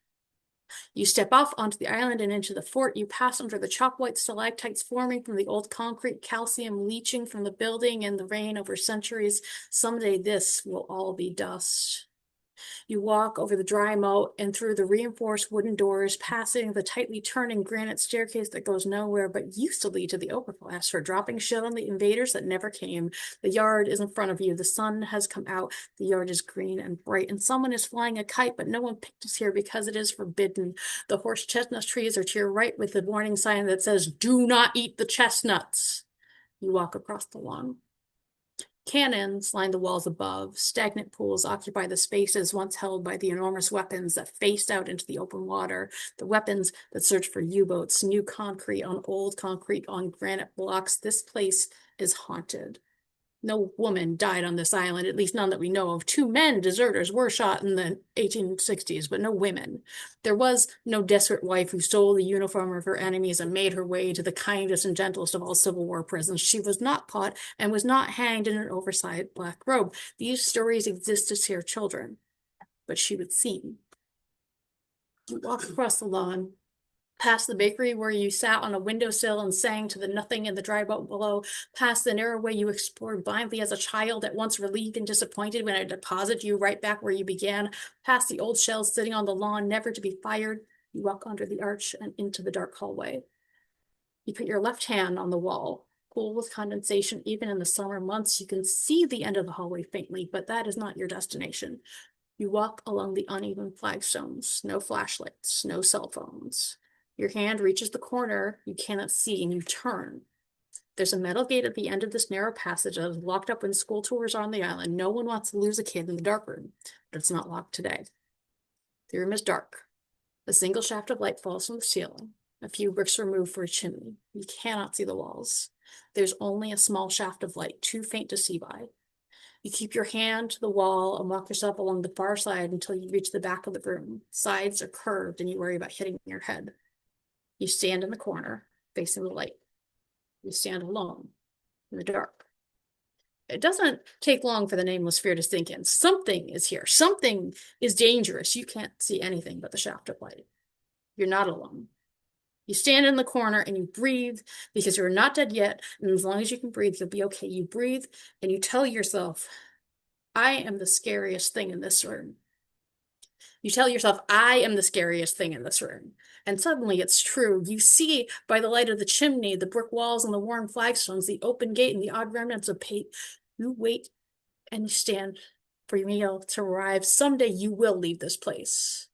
You step off onto the island and into the fort. You pass under the chalk white stalactites forming from the old concrete, calcium leaching from the building and the rain over centuries. Someday this will all be dust. You walk over the dry moat and through the reinforced wooden doors, passing the tightly turning granite staircase that goes nowhere but used to lead to the overpass for dropping shit on the invaders that never came. The yard is in front of you. The sun has come out. The yard is green and bright, and someone is flying a kite, but no one picked us here because it is forbidden. The horse chestnut trees are to your right with the warning sign that says, "Do not eat the chestnuts." You walk across the lawn. Cannons line the walls above. Stagnant pools occupy the spaces once held by the enormous weapons that faced out into the open water. The weapons that search for U-boats, new concrete on old concrete on granite blocks. This place is haunted. No woman died on this island, at least none that we know of. 2 men, deserters, were shot in the 1860s, but no women. There was no desperate wife who stole the uniform of her enemies and made her way to the kindest and gentlest of all Civil War prisons. She was not caught and was not hanged in an oversized black robe. These stories exist to scare children, but she was seen. You walked across the lawn, past the bakery where you sat on a windowsill and sang to the nothing in the dry boat below, past the narrow way you explored blindly as a child, at once relieved and disappointed when it deposited you right back where you began, past the old shells sitting on the lawn, never to be fired. You walk under the arch and into the dark hallway. You put your left hand on the wall, cool with condensation. Even in the summer months, you can see the end of the hallway faintly, but that is not your destination. You walk along the uneven flagstones, no flashlights, no cell phones. Your hand reaches the corner you cannot see, and you turn. There's a metal gate at the end of this narrow passage that is locked up when school tours are on the island. No one wants to lose a kid in the dark room, but it's not locked today. The room is dark. A single shaft of light falls from the ceiling, a few bricks removed for a chimney. You cannot see the walls. There's only a small shaft of light, too faint to see by. You keep your hand to the wall and walk yourself along the far side until you reach the back of the room. Sides are curved and you worry about hitting your head. You stand in the corner, facing the light. You stand alone in the dark. It doesn't take long for the nameless fear to sink in. Something is here. Something is dangerous. You can't see anything but the shaft of light. You're not alone. You stand in the corner and you breathe because you're not dead yet. And as long as you can breathe, you'll be okay. You breathe and you tell yourself, I am the scariest thing in this room. You tell yourself, I am the scariest thing in this room. And suddenly it's true. You see by the light of the chimney, the brick walls and the worn flagstones, the open gate and the odd remnants of paint. You wait and you stand for your meal to arrive. Someday you will leave this place.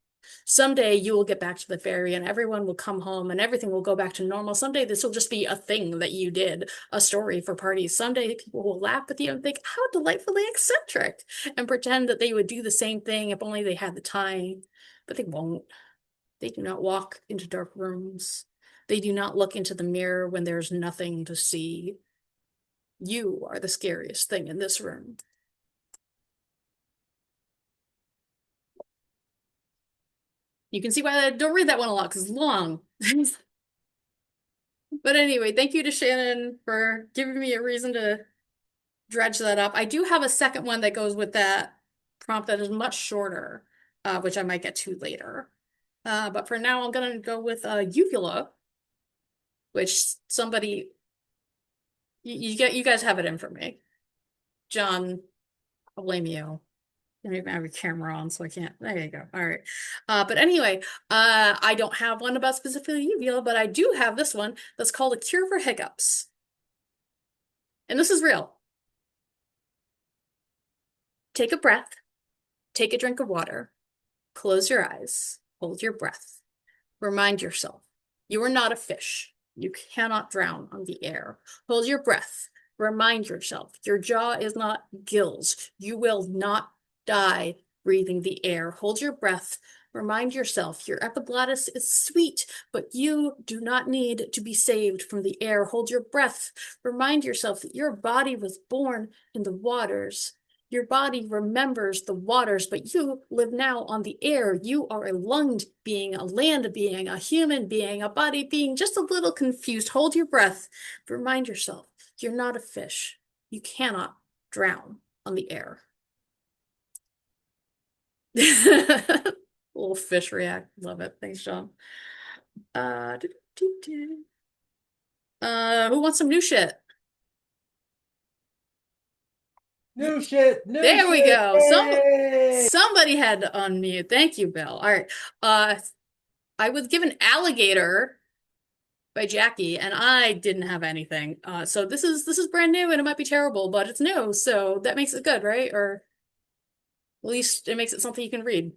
Someday you will get back to the ferry and everyone will come home and everything will go back to normal. Someday this will just be a thing that you did, a story for parties. Someday people will laugh with you and think, how delightfully eccentric, and pretend that they would do the same thing if only they had the time. But they won't. They do not walk into dark rooms. They do not look into the mirror when there's nothing to see. You are the scariest thing in this room. You can see why I don't read that one a lot, because it's long. But anyway, thank you to Shannon for giving me a reason to dredge that up. I do have a second one that goes with that prompt that is much shorter, which I might get to later. But for now, I'm going to go with uvula, which somebody, you guys have it in for me. John, I'll blame you. I don't even have your camera on, so I can't. There you go. All right. But anyway, I don't have one about specifically uvula, but I do have this one that's called A Cure for Hiccups. And this is real. Take a breath, take a drink of water, close your eyes, hold your breath. Remind yourself, you are not a fish. You cannot drown on the air. Hold your breath. Remind yourself, your jaw is not gills. You will not die breathing the air. Hold your breath. Remind yourself, your epiglottis is sweet, but you do not need to be saved from the air. Hold your breath. Remind yourself that your body was born in the waters. Your body remembers the waters, but you live now on the air. You are a lunged being, a land being, a human being, a body being, just a little confused. Hold your breath. Remind yourself, you're not a fish. You cannot drown on the air. Little fish react. Love it. Thanks, John. Who wants some new shit? New shit. New There we shit. go. Yay! Somebody had to unmute. Thank you, Bill. All right. I was given Alligator by Jackie, and I didn't have anything. So this is brand new, and it might be terrible, but it's new, so that makes it good, right? Or at least it makes it something you can read.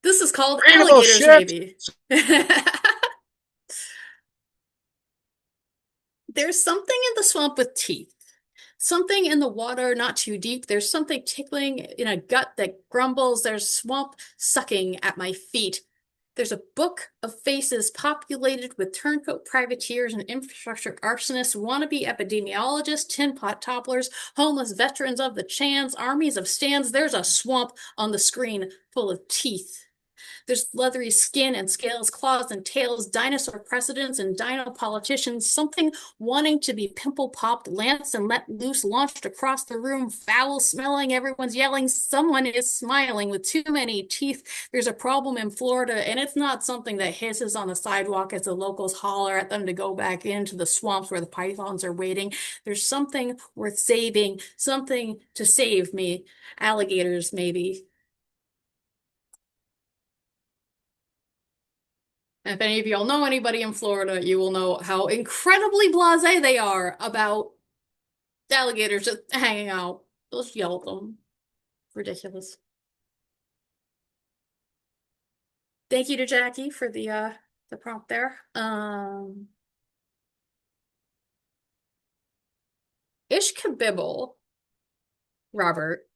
This is called Readable Alligators, shit. maybe. There's something in the swamp with teeth. Something in the water not too deep. There's something tickling in a gut that grumbles. There's swamp sucking at my feet. There's a book of faces populated with turncoat privateers and infrastructure arsonists, wannabe epidemiologists, tin pot topplers, homeless veterans of the Chans, armies of stands. There's a swamp on the screen full of teeth. There's leathery skin and scales, claws and tails, dinosaur presidents and dino politicians, something wanting to be pimple popped, lanced and let loose, launched across the room, foul smelling, everyone's yelling, someone is smiling with too many teeth. There's a problem in Florida, and it's not something that hisses on the sidewalk as the locals holler at them to go back into the swamps where the pythons are waiting. There's something worth saving, something to save me. Alligators, maybe. If any of y'all know anybody in Florida, you will know how incredibly blasé they are about alligators just hanging out. They'll just yell at them. Ridiculous. Thank you to Jackie for the prompt there. Ishkabibble, Robert,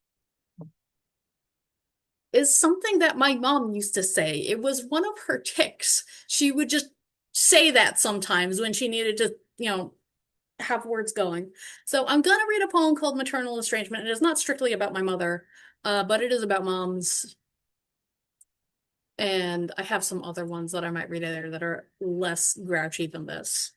is something that my mom used to say. It was one of her tics. She would just say that sometimes when she needed to, have words going. So I'm gonna read a poem called Maternal Estrangement. It is not strictly about my mother, but it is about moms. And I have some other ones that I might read there that are less grouchy than this.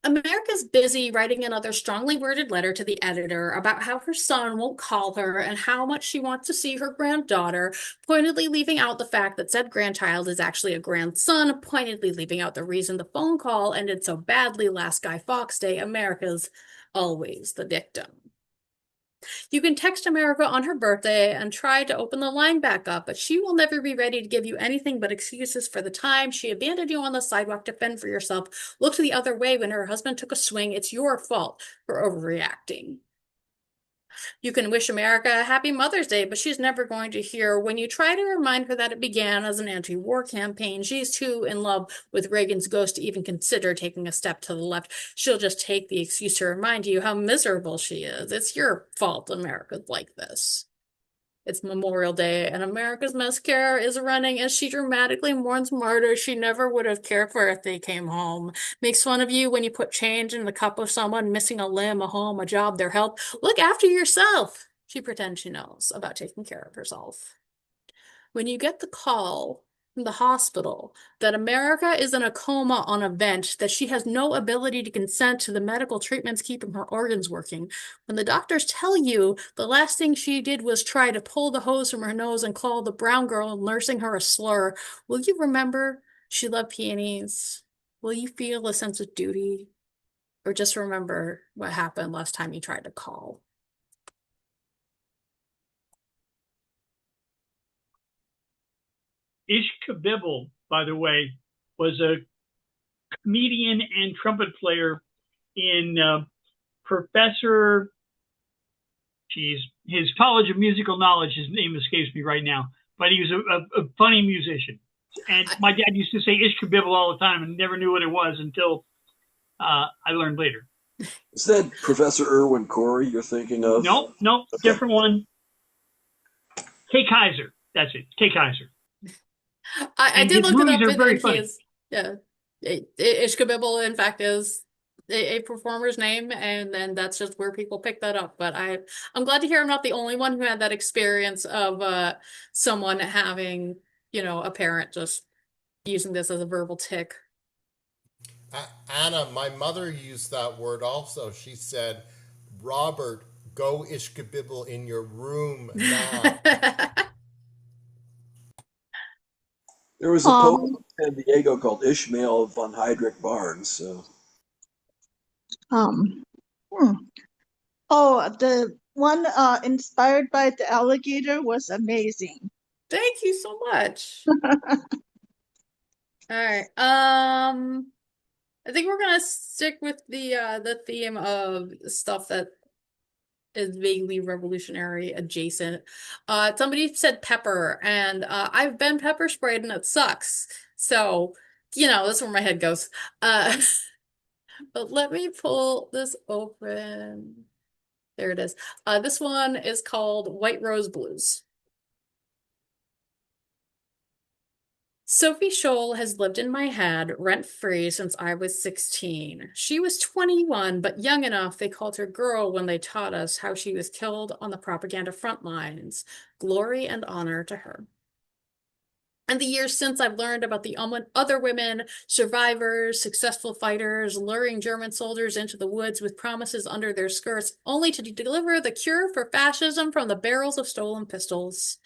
America's busy writing another strongly worded letter to the editor about how her son won't call her and how much she wants to see her granddaughter, pointedly leaving out the fact that said grandchild is actually a grandson, pointedly leaving out the reason the phone call ended so badly last Guy Fawkes Day. America's always the victim. You can text America on her birthday and try to open the line back up, but she will never be ready to give you anything but excuses for the time she abandoned you on the sidewalk to fend for yourself, looked the other way when her husband took a swing. It's your fault for overreacting. You can wish America a happy Mother's Day, but she's never going to hear. When you try to remind her that it began as an anti-war campaign, she's too in love with Reagan's ghost to even consider taking a step to the left. She'll just take the excuse to remind you how miserable she is. It's your fault America's like this. It's Memorial Day, and America's mascara is running as she dramatically mourns martyrs she never would have cared for if they came home. Makes fun of you when you put change in the cup of someone missing a limb, a home, a job, their health. Look after yourself. She pretends she knows about taking care of herself. When you get the call from the hospital that America is in a coma on a vent, that she has no ability to consent to the medical treatments keeping her organs working, when the doctors tell you the last thing she did was try to pull the hose from her nose and call the brown girl nursing her a slur, will you remember she loved peonies? Will you feel a sense of duty? Or just remember what happened last time you tried to call? Ishkabibble, by the way, was a comedian and trumpet player in Professor, his College of Musical Knowledge, his name escapes me right now, but he was a funny musician. And my dad used to say Ishkabibble all the time and never knew what it was until I learned later. Is that Professor Irwin Corey you're thinking of? Nope, okay. Different one. Kay Kaiser. That's it. Kay Kaiser. I did look it up, and he is, yeah. Ishkabibble, in fact, is a performer's name, and then that's just where people pick that up. But I'm glad to hear I'm not the only one who had that experience of someone having, a parent just using this as a verbal tick. Anna, my mother used that word also. She said, "Robert, go Ishkabibble in your room now." There was a poet in San Diego called Ishmael von Heydrich Barnes. So. Oh, the one inspired by the alligator was amazing. Thank you so much. All right. I think we're gonna stick with the theme of stuff that is vaguely revolutionary adjacent. Somebody said pepper, and I've been pepper sprayed and it sucks. So, that's where my head goes. But let me pull this open. There it is. This one is called White Rose Blues. Sophie Scholl has lived in my head rent-free since I was 16. She was 21, but young enough they called her girl when they taught us how she was killed on the propaganda front lines. Glory and honor to her. And the years since I've learned about the other women, survivors, successful fighters, luring German soldiers into the woods with promises under their skirts, only to deliver the cure for fascism from the barrels of stolen pistols.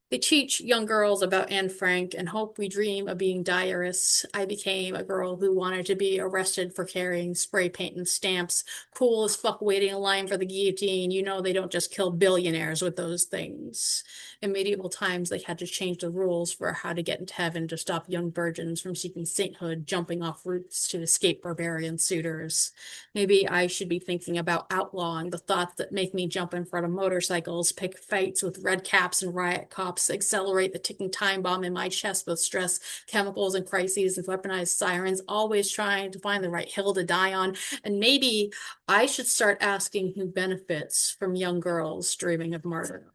They teach young girls about Anne Frank and hope we dream of being diarists. I became a girl who wanted to be arrested for carrying spray paint and stamps. Cool as fuck waiting in line for the guillotine. You know they don't just kill billionaires with those things. In medieval times, they had to change the rules for how to get into heaven to stop young virgins from seeking sainthood, jumping off roofs to escape barbarian suitors. Maybe I should be thinking about outlawing the thoughts that make me jump in front of motorcycles, pick fights with red caps and riot cops, accelerate the ticking time bomb in my chest with stress, chemicals and crises and weaponized sirens, always trying to find the right hill to die on. And maybe I should start asking who benefits from young girls dreaming of murder.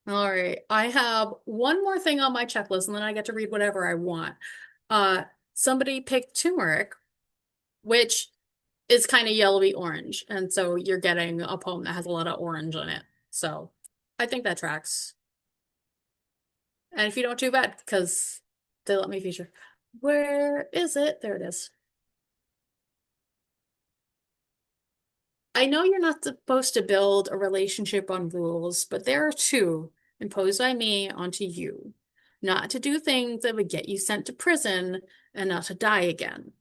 All right, I have one more thing on my checklist, and then I get to read whatever I want. Somebody picked turmeric, which is kind of yellowy orange, and so you're getting a poem that has a lot of orange in it. So I think that tracks. And if you don't, too bad, because they let me feature. Where is it? There it is. I know you're not supposed to build a relationship on rules, but there are two imposed by me onto you. Not to do things that would get you sent to prison and not to die again.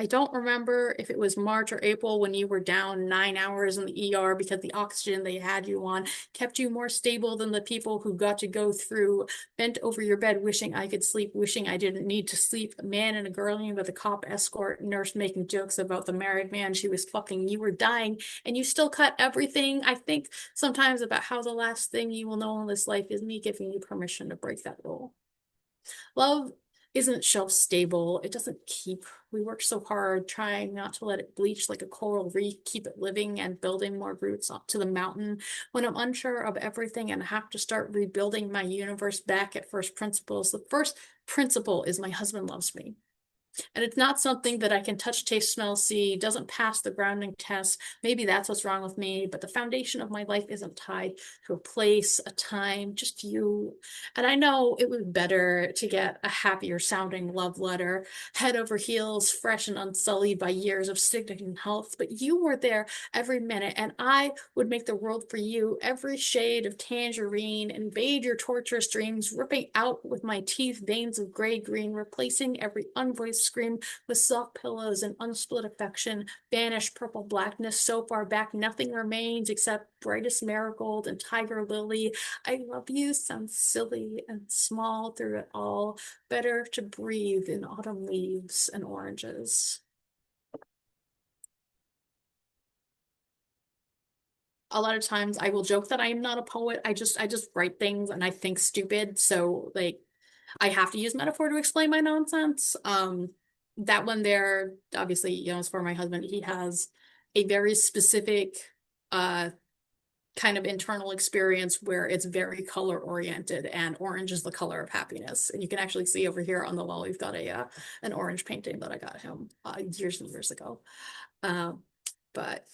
I don't remember if it was March or April when you were down 9 hours in the ER because the oxygen they had you on kept you more stable than the people who got to go through, bent over your bed wishing I could sleep, wishing I didn't need to sleep, a man and a girl with a cop escort, nurse making jokes about the married man she was fucking. You were dying and you still cut everything. I think sometimes about how the last thing you will know in this life is me giving you permission to break that rule. Love isn't shelf stable. It doesn't keep. We work so hard trying not to let it bleach like a coral reef, keep it living and building more roots up to the mountain. When I'm unsure of everything and have to start rebuilding my universe back at first principles, the first principle is my husband loves me. And it's not something that I can touch, taste, smell, see, doesn't pass the grounding test. Maybe that's what's wrong with me, but the foundation of my life isn't tied to a place, a time, just you. And I know it would be better to get a happier sounding love letter, head over heels, fresh and unsullied by years of sickness and health, but you were there every minute, and I would make the world for you, every shade of tangerine, invade your torturous dreams, ripping out with my teeth veins of gray-green, replacing every unvoiced scream with soft pillows and unsplit affection, banish purple blackness so far back nothing remains except brightest marigold and tiger lily. I love you sounds silly and small through it all. Better to breathe in autumn leaves and oranges. A lot of times I will joke that I am not a poet. I just write things and I think stupid. So like I have to use metaphor to explain my nonsense. That one there, obviously, you know, is for my husband. He has a very specific kind of internal experience where it's very color oriented, and orange is the color of happiness. And you can actually see over here on the wall, we've got a an orange painting that I got him years and years ago. But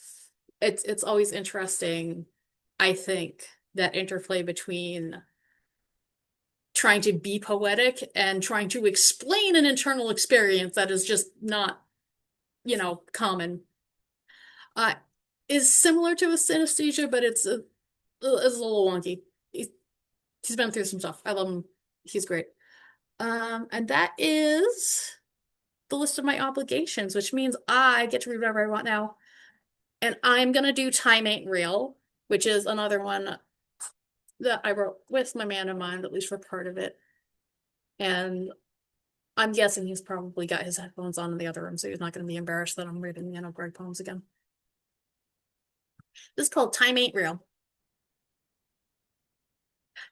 it's always interesting, I think, that interplay between trying to be poetic and trying to explain an internal experience that is just not, you know, common. Uh, is similar to a synesthesia, but it's a little wonky. He's been through some stuff. I love him. He's great. And that is the list of my obligations, which means I get to read whatever I want now. And I'm gonna do Time Ain't Real, which is another one that I wrote with my man in mind, at least for part of it. And I'm guessing he's probably got his headphones on in the other room, so he's not going to be embarrassed that I'm reading the Anna Greg poems again. This is called Time Ain't Real.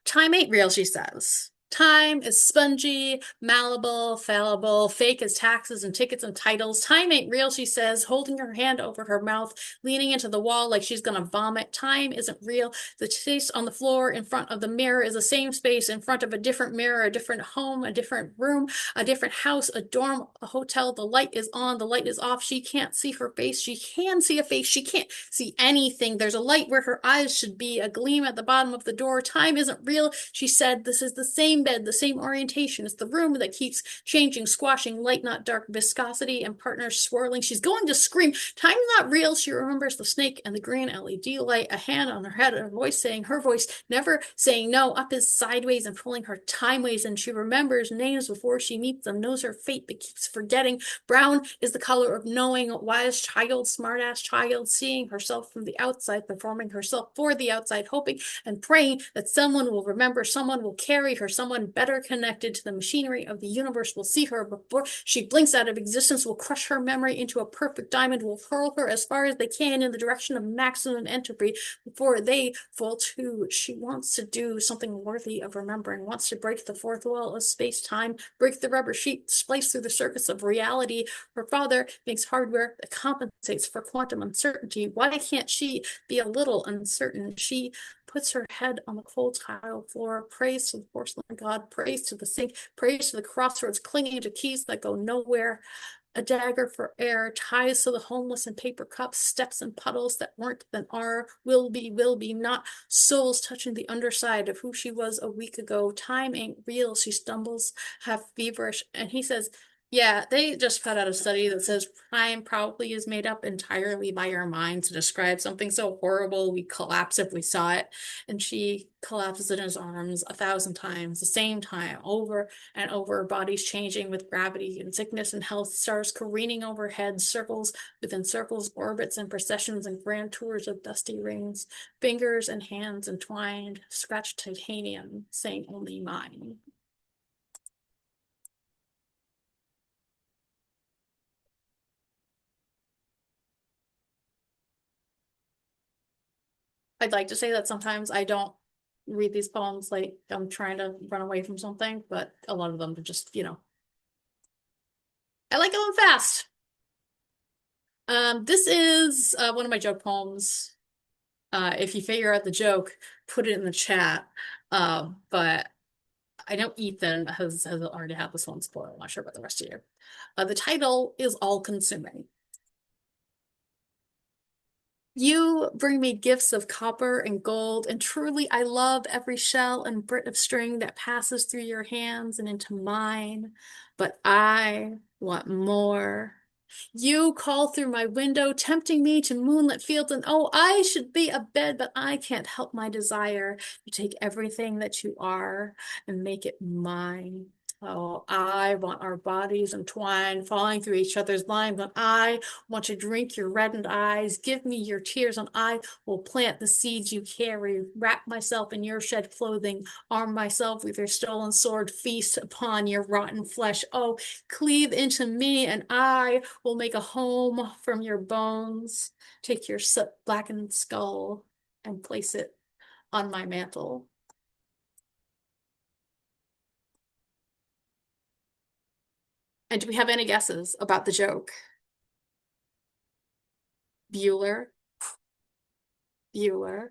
Time ain't real, she says. Time is spongy, malleable, fallible, fake as taxes and tickets and titles. Time ain't real, she says, holding her hand over her mouth, leaning into the wall like she's gonna vomit. Time isn't real. The space on the floor in front of the mirror is the same space in front of a different mirror, a different home, a different room, a different house, a dorm, a hotel. The light is on, the light is off. She can't see her face. She can see a face. She can't see anything. There's a light where her eyes should be, a gleam at the bottom of the door. Time isn't real, she said. This is the same bed, the same orientation. It's the room that keeps changing, squashing, light, not dark, viscosity, and partners swirling. She's going to scream. Time's not real. She remembers the snake and the green LED light, a hand on her head, and a voice saying, her voice, never saying no, up is sideways and pulling her timeways. And she remembers names before she meets them, knows her fate, but keeps forgetting. Brown is the color of knowing, wise child, smartass child, seeing herself from the outside, performing herself for the outside, hoping and praying that someone will remember, someone will carry her, someone better connected to the machinery of the universe will see her before she blinks out of existence, will crush her memory into a perfect diamond, will hurl her as far as they can in the direction of maximum entropy before they fall too. She wants to do something worthy of remembering, wants to break the fourth wall of space-time, break the rubber sheet, splice through the circuits of reality. Her father makes hardware that compensates for quantum uncertainty. Why can't she be a little uncertain? She puts her head on the cold tile floor, prays to the porcelain god, prays to the sink, prays to the crossroads, clinging to keys that go nowhere. A dagger for air, ties to the homeless in paper cups, steps in puddles that weren't then are, will be, not souls touching the underside of who she was a week ago. Time ain't real, she stumbles, half feverish, and he says, yeah, they just put out a study that says time probably is made up entirely by our mind to describe something so horrible we collapse if we saw it. And she collapses in his arms 1,000 times, the same time, over and over, bodies changing with gravity and sickness and health, stars careening overhead, circles within circles, orbits and processions and grand tours of dusty rings, fingers and hands entwined, scratched titanium, saying only mine. I'd like to say that sometimes I don't read these poems like I'm trying to run away from something, but a lot of them are just, I like going fast. This is one of my joke poems. If you figure out the joke, put it in the chat. But I know Ethan has already had this one spoiled. I'm not sure about the rest of you. The title is All Consuming. You bring me gifts of copper and gold, and truly I love every shell and bit of string that passes through your hands and into mine. But I want more. You call through my window, tempting me to moonlit fields, and oh, I should be abed, but I can't help my desire. You take everything that you are and make it mine. Oh, I want our bodies entwined, falling through each other's lines, and I want to drink your reddened eyes. Give me your tears, and I will plant the seeds you carry. Wrap myself in your shed clothing, arm myself with your stolen sword, feast upon your rotten flesh. Oh, cleave into me, and I will make a home from your bones. Take your blackened skull and place it on my mantle. And do we have any guesses about the joke? Bueller? Bueller?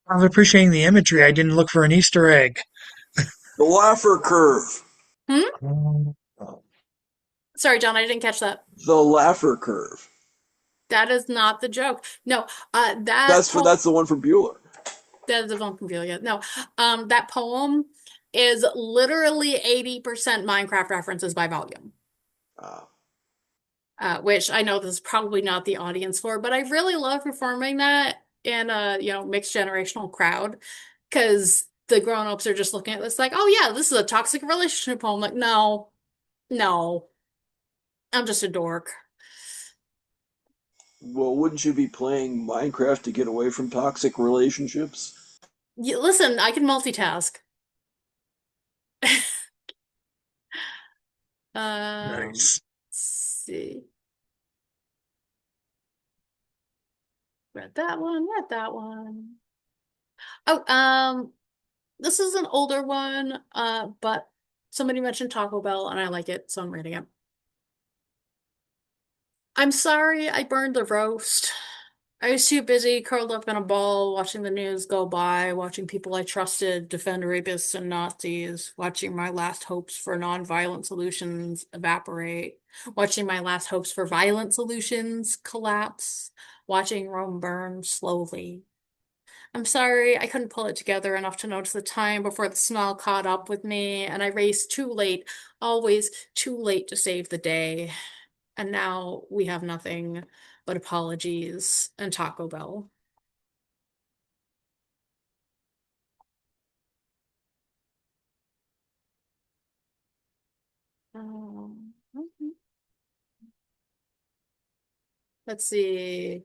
I was appreciating the imagery. I didn't look for an Easter egg. The Laffer curve. Hmm? Sorry, John, I didn't catch that. The Laffer curve. That is not the joke. No, That's the one from Bueller. That is the one from Bueller. No, that poem is literally 80% Minecraft references by volume. Which I know this is probably not the audience for, but I really love performing that in a, mixed generational crowd, because the grown-ups are just looking at this like, oh yeah, this is a toxic relationship poem. Like, no, I'm just a dork. Well, wouldn't you be playing Minecraft to get away from toxic relationships? Listen, I can multitask. Nice. Let's see. Read that one, read that one. Oh, this is an older one, but somebody mentioned Taco Bell and I like it, so I'm reading it. I'm sorry I burned the roast. I was too busy curled up in a ball watching the news go by, watching people I trusted defend rapists and Nazis, watching my last hopes for nonviolent solutions evaporate, watching my last hopes for violent solutions collapse, watching Rome burn slowly. I'm sorry I couldn't pull it together enough to notice the time before the smell caught up with me, and I raced too late, always too late to save the day. And now we have nothing but apologies and Taco Bell. Mhm. Let's see.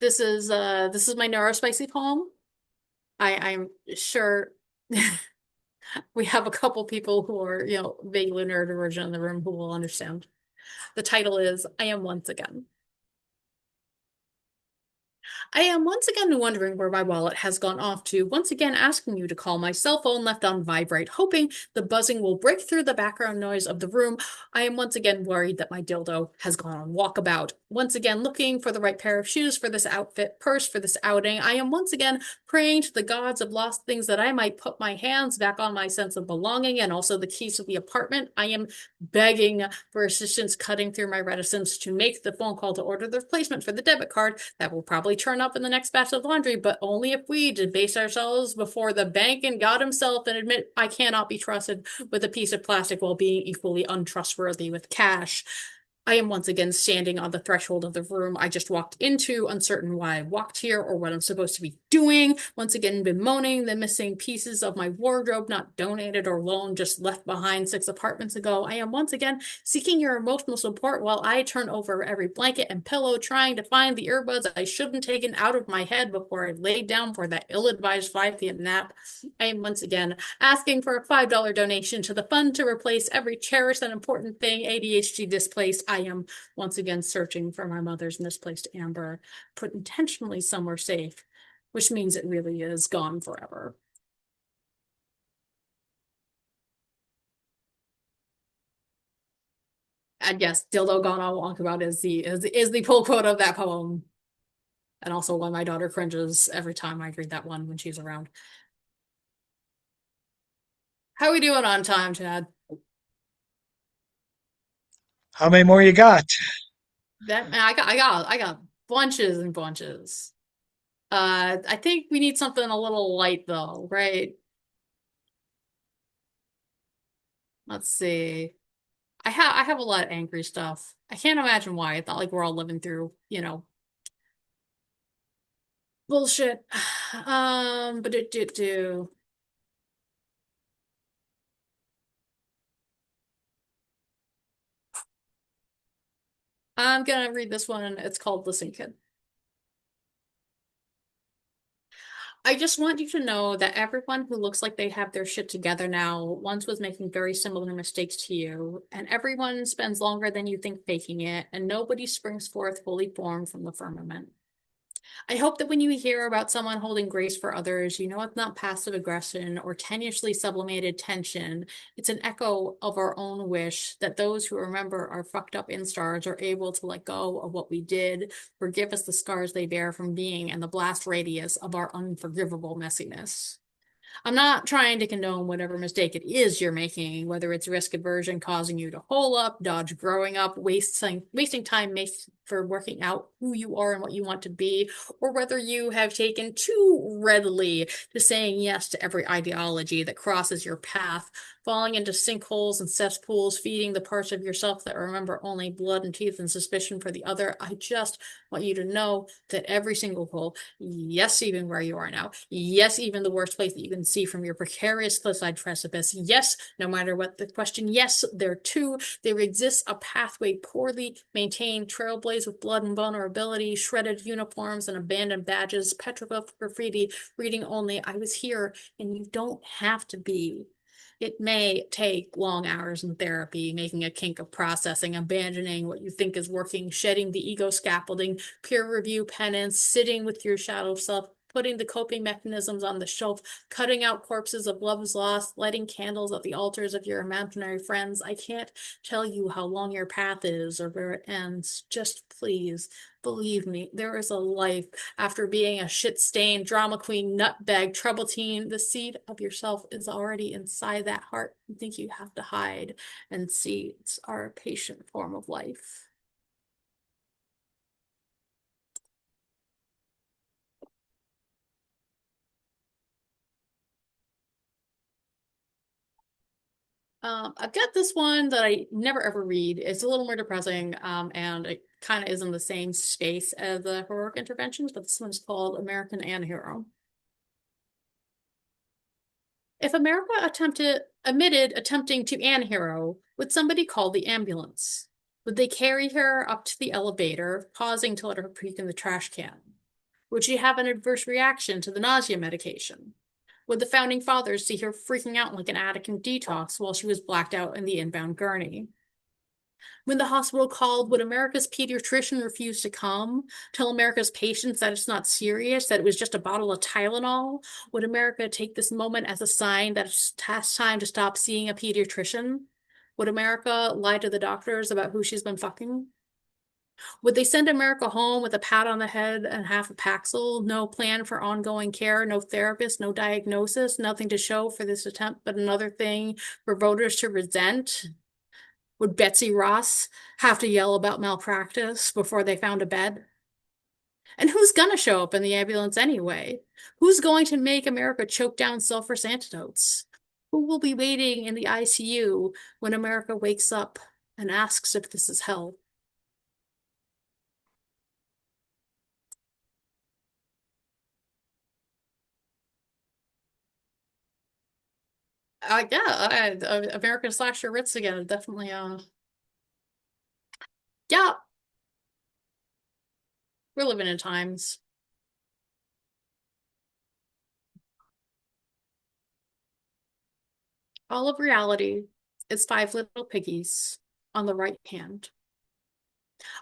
This is my neurospicy poem. I'm sure we have a couple people who are, vaguely neurodivergent in the room who will understand. The title is I Am Once Again. I am once again wondering where my wallet has gone off to, once again asking you to call my cell phone left on vibrate, hoping the buzzing will break through the background noise of the room. I am once again worried that my dildo has gone on walkabout. Once again looking for the right pair of shoes for this outfit, purse for this outing. I am once again praying to the gods of lost things that I might put my hands back on my sense of belonging and also the keys to the apartment. I am begging for assistance, cutting through my reticence to make the phone call to order the replacement for the debit card that will probably turn up in the next batch of laundry, but only if we debase ourselves before the bank and God himself and admit I cannot be trusted with a piece of plastic while being equally untrustworthy with cash. I am once again standing on the threshold of the room I just walked into, uncertain why I walked here or what I'm supposed to be doing. Once again, bemoaning the missing pieces of my wardrobe, not donated or loaned, just left behind 6 apartments ago. I am once again seeking your emotional support while I turn over every blanket and pillow, trying to find the earbuds I shouldn't taken out of my head before I laid down for that ill-advised 5 p.m. nap. I am once again asking for a $5 donation to the fund to replace every cherished and important thing ADHD displaced. I am once again searching for my mother's misplaced amber, put intentionally somewhere safe, which means it really is gone forever. And yes, dildo gone on walkabout is the pull quote of that poem. And also why my daughter cringes every time I read that one when she's around. How are we doing on time, Chad? How many more you got? That man, I got bunches and bunches. I think we need something a little light though, right? Let's see. I have a lot of angry stuff. I can't imagine why. It's not like we're all living through, bullshit. But it did do. I'm gonna read this one. It's called Listen Kid. I just want you to know that everyone who looks like they have their shit together now once was making very similar mistakes to you, and everyone spends longer than you think faking it, and nobody springs forth fully formed from the firmament. I hope that when you hear about someone holding grace for others, you know it's not passive aggression or tenuously sublimated tension. It's an echo of our own wish that those who remember our fucked up instars are able to let go of what we did, forgive us the scars they bear from being and the blast radius of our unforgivable messiness. I'm not trying to condone whatever mistake it is you're making, whether it's risk aversion causing you to hole up, dodge growing up, wasting time for working out who you are and what you want to be, or whether you have taken too readily to saying yes to every ideology that crosses your path, falling into sinkholes and cesspools, feeding the parts of yourself that remember only blood and teeth and suspicion for the other. I just want you to know that every single hole, yes, even where you are now, yes, even the worst place that you can see from your precarious cliffside precipice, yes, no matter what the question, yes, there too, there exists a pathway poorly maintained, trailblazed with blood and vulnerability, shredded uniforms and abandoned badges, petroglyph graffiti, reading only, I was here, and you don't have to be. It may take long hours in therapy, making a kink of processing, abandoning what you think is working, shedding the ego scaffolding, peer review penance, sitting with your shadow self, putting the coping mechanisms on the shelf, cutting out corpses of loves lost, lighting candles at the altars of your imaginary friends. I can't tell you how long your path is or where it ends. Just please believe me, there is a life after being a shit-stained drama queen, nutbag, trouble teen. The seed of yourself is already inside that heart you think you have to hide, and seeds are a patient form of life. I've got this one that I never ever read. It's a little more depressing, and it kind of is in the same space as the heroic interventions, but this one's called American Antihero. If America admitted attempting to antihero, would somebody call the ambulance? Would they carry her up to the elevator, pausing to let her puke in the trash can? Would she have an adverse reaction to the nausea medication? Would the founding fathers see her freaking out like an addict in detox while she was blacked out in the inbound gurney? When the hospital called, would America's pediatrician refuse to come? Tell America's patients that it's not serious, that it was just a bottle of Tylenol? Would America take this moment as a sign that it's time to stop seeing a pediatrician? Would America lie to the doctors about who she's been fucking? Would they send America home with a pat on the head and half a Paxil? No plan for ongoing care, no therapist, no diagnosis, nothing to show for this attempt, but another thing for voters to resent? Would Betsy Ross have to yell about malpractice before they found a bed? And who's gonna show up in the ambulance anyway? Who's going to make America choke down sulfurous antidotes? Who will be waiting in the ICU when America wakes up and asks if this is hell? Yeah, American Slasher Ritz again, definitely, yeah, we're living in times. All of reality is five little piggies on the right hand.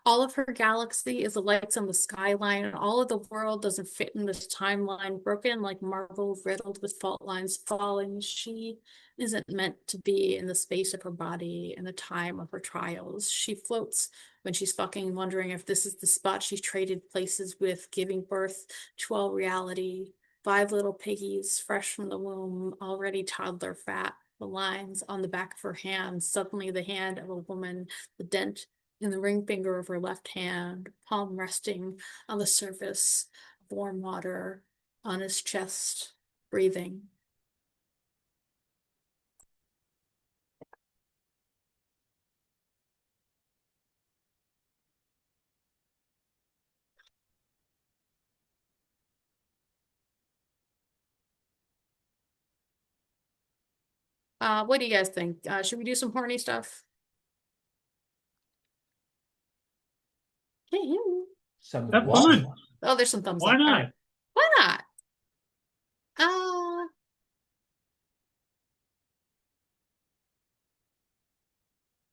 All of her galaxy is the lights on the skyline, and all of the world doesn't fit in this timeline, broken like marble, riddled with fault lines falling. She isn't meant to be in the space of her body in the time of her trials. She floats when she's fucking, wondering if this is the spot she traded places with, giving birth to all reality. Five little piggies, fresh from the womb, already toddler fat. The lines on the back of her hand, suddenly the hand of a woman, the dent in the ring finger of her left hand, palm resting on the surface of warm water on his chest, breathing. What do you guys think? Should we do some horny stuff? Can't hear me. Have fun. Oh, there's some thumbs Why up. not? All right. Why not? Uh,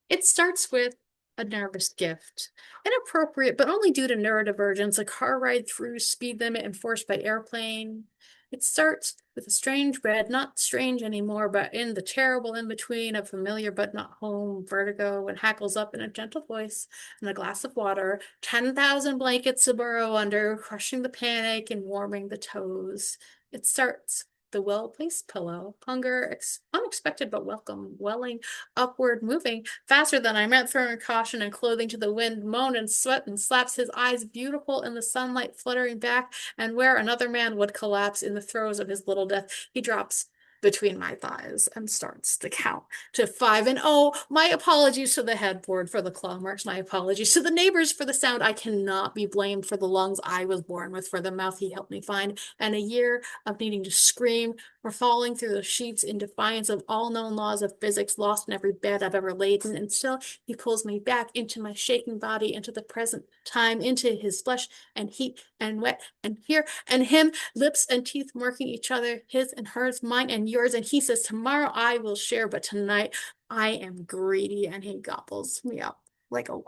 It starts with a nervous gift. Inappropriate, but only due to neurodivergence, a car ride through speed limit enforced by airplane. It starts with a strange red, not strange anymore, but in the terrible in-between of familiar but not home vertigo, and hackles up in a gentle voice and a glass of water, 10,000 blankets to burrow under, crushing the panic and warming the toes. It starts the well-placed pillow, hunger, unexpected but welcome, welling upward, moving faster than I meant, throwing caution and clothing to the wind, moan and sweat and slaps his eyes beautiful in the sunlight fluttering back, and where another man would collapse in the throes of his little death, he drops between my thighs and starts to count to 5. And oh, my apologies to the headboard for the claw marks, my apologies to the neighbors for the sound. I cannot be blamed for the lungs I was born with, for the mouth he helped me find, and a year of needing to scream or falling through the sheets in defiance of all known laws of physics, lost in every bed I've ever laid in. And still he pulls me back into my shaking body, into the present time, into his flesh and heat and wet and here and him, lips and teeth marking each other, his and hers, mine and yours. And he says, tomorrow I will share, but tonight I am greedy. And he gobbles me up like a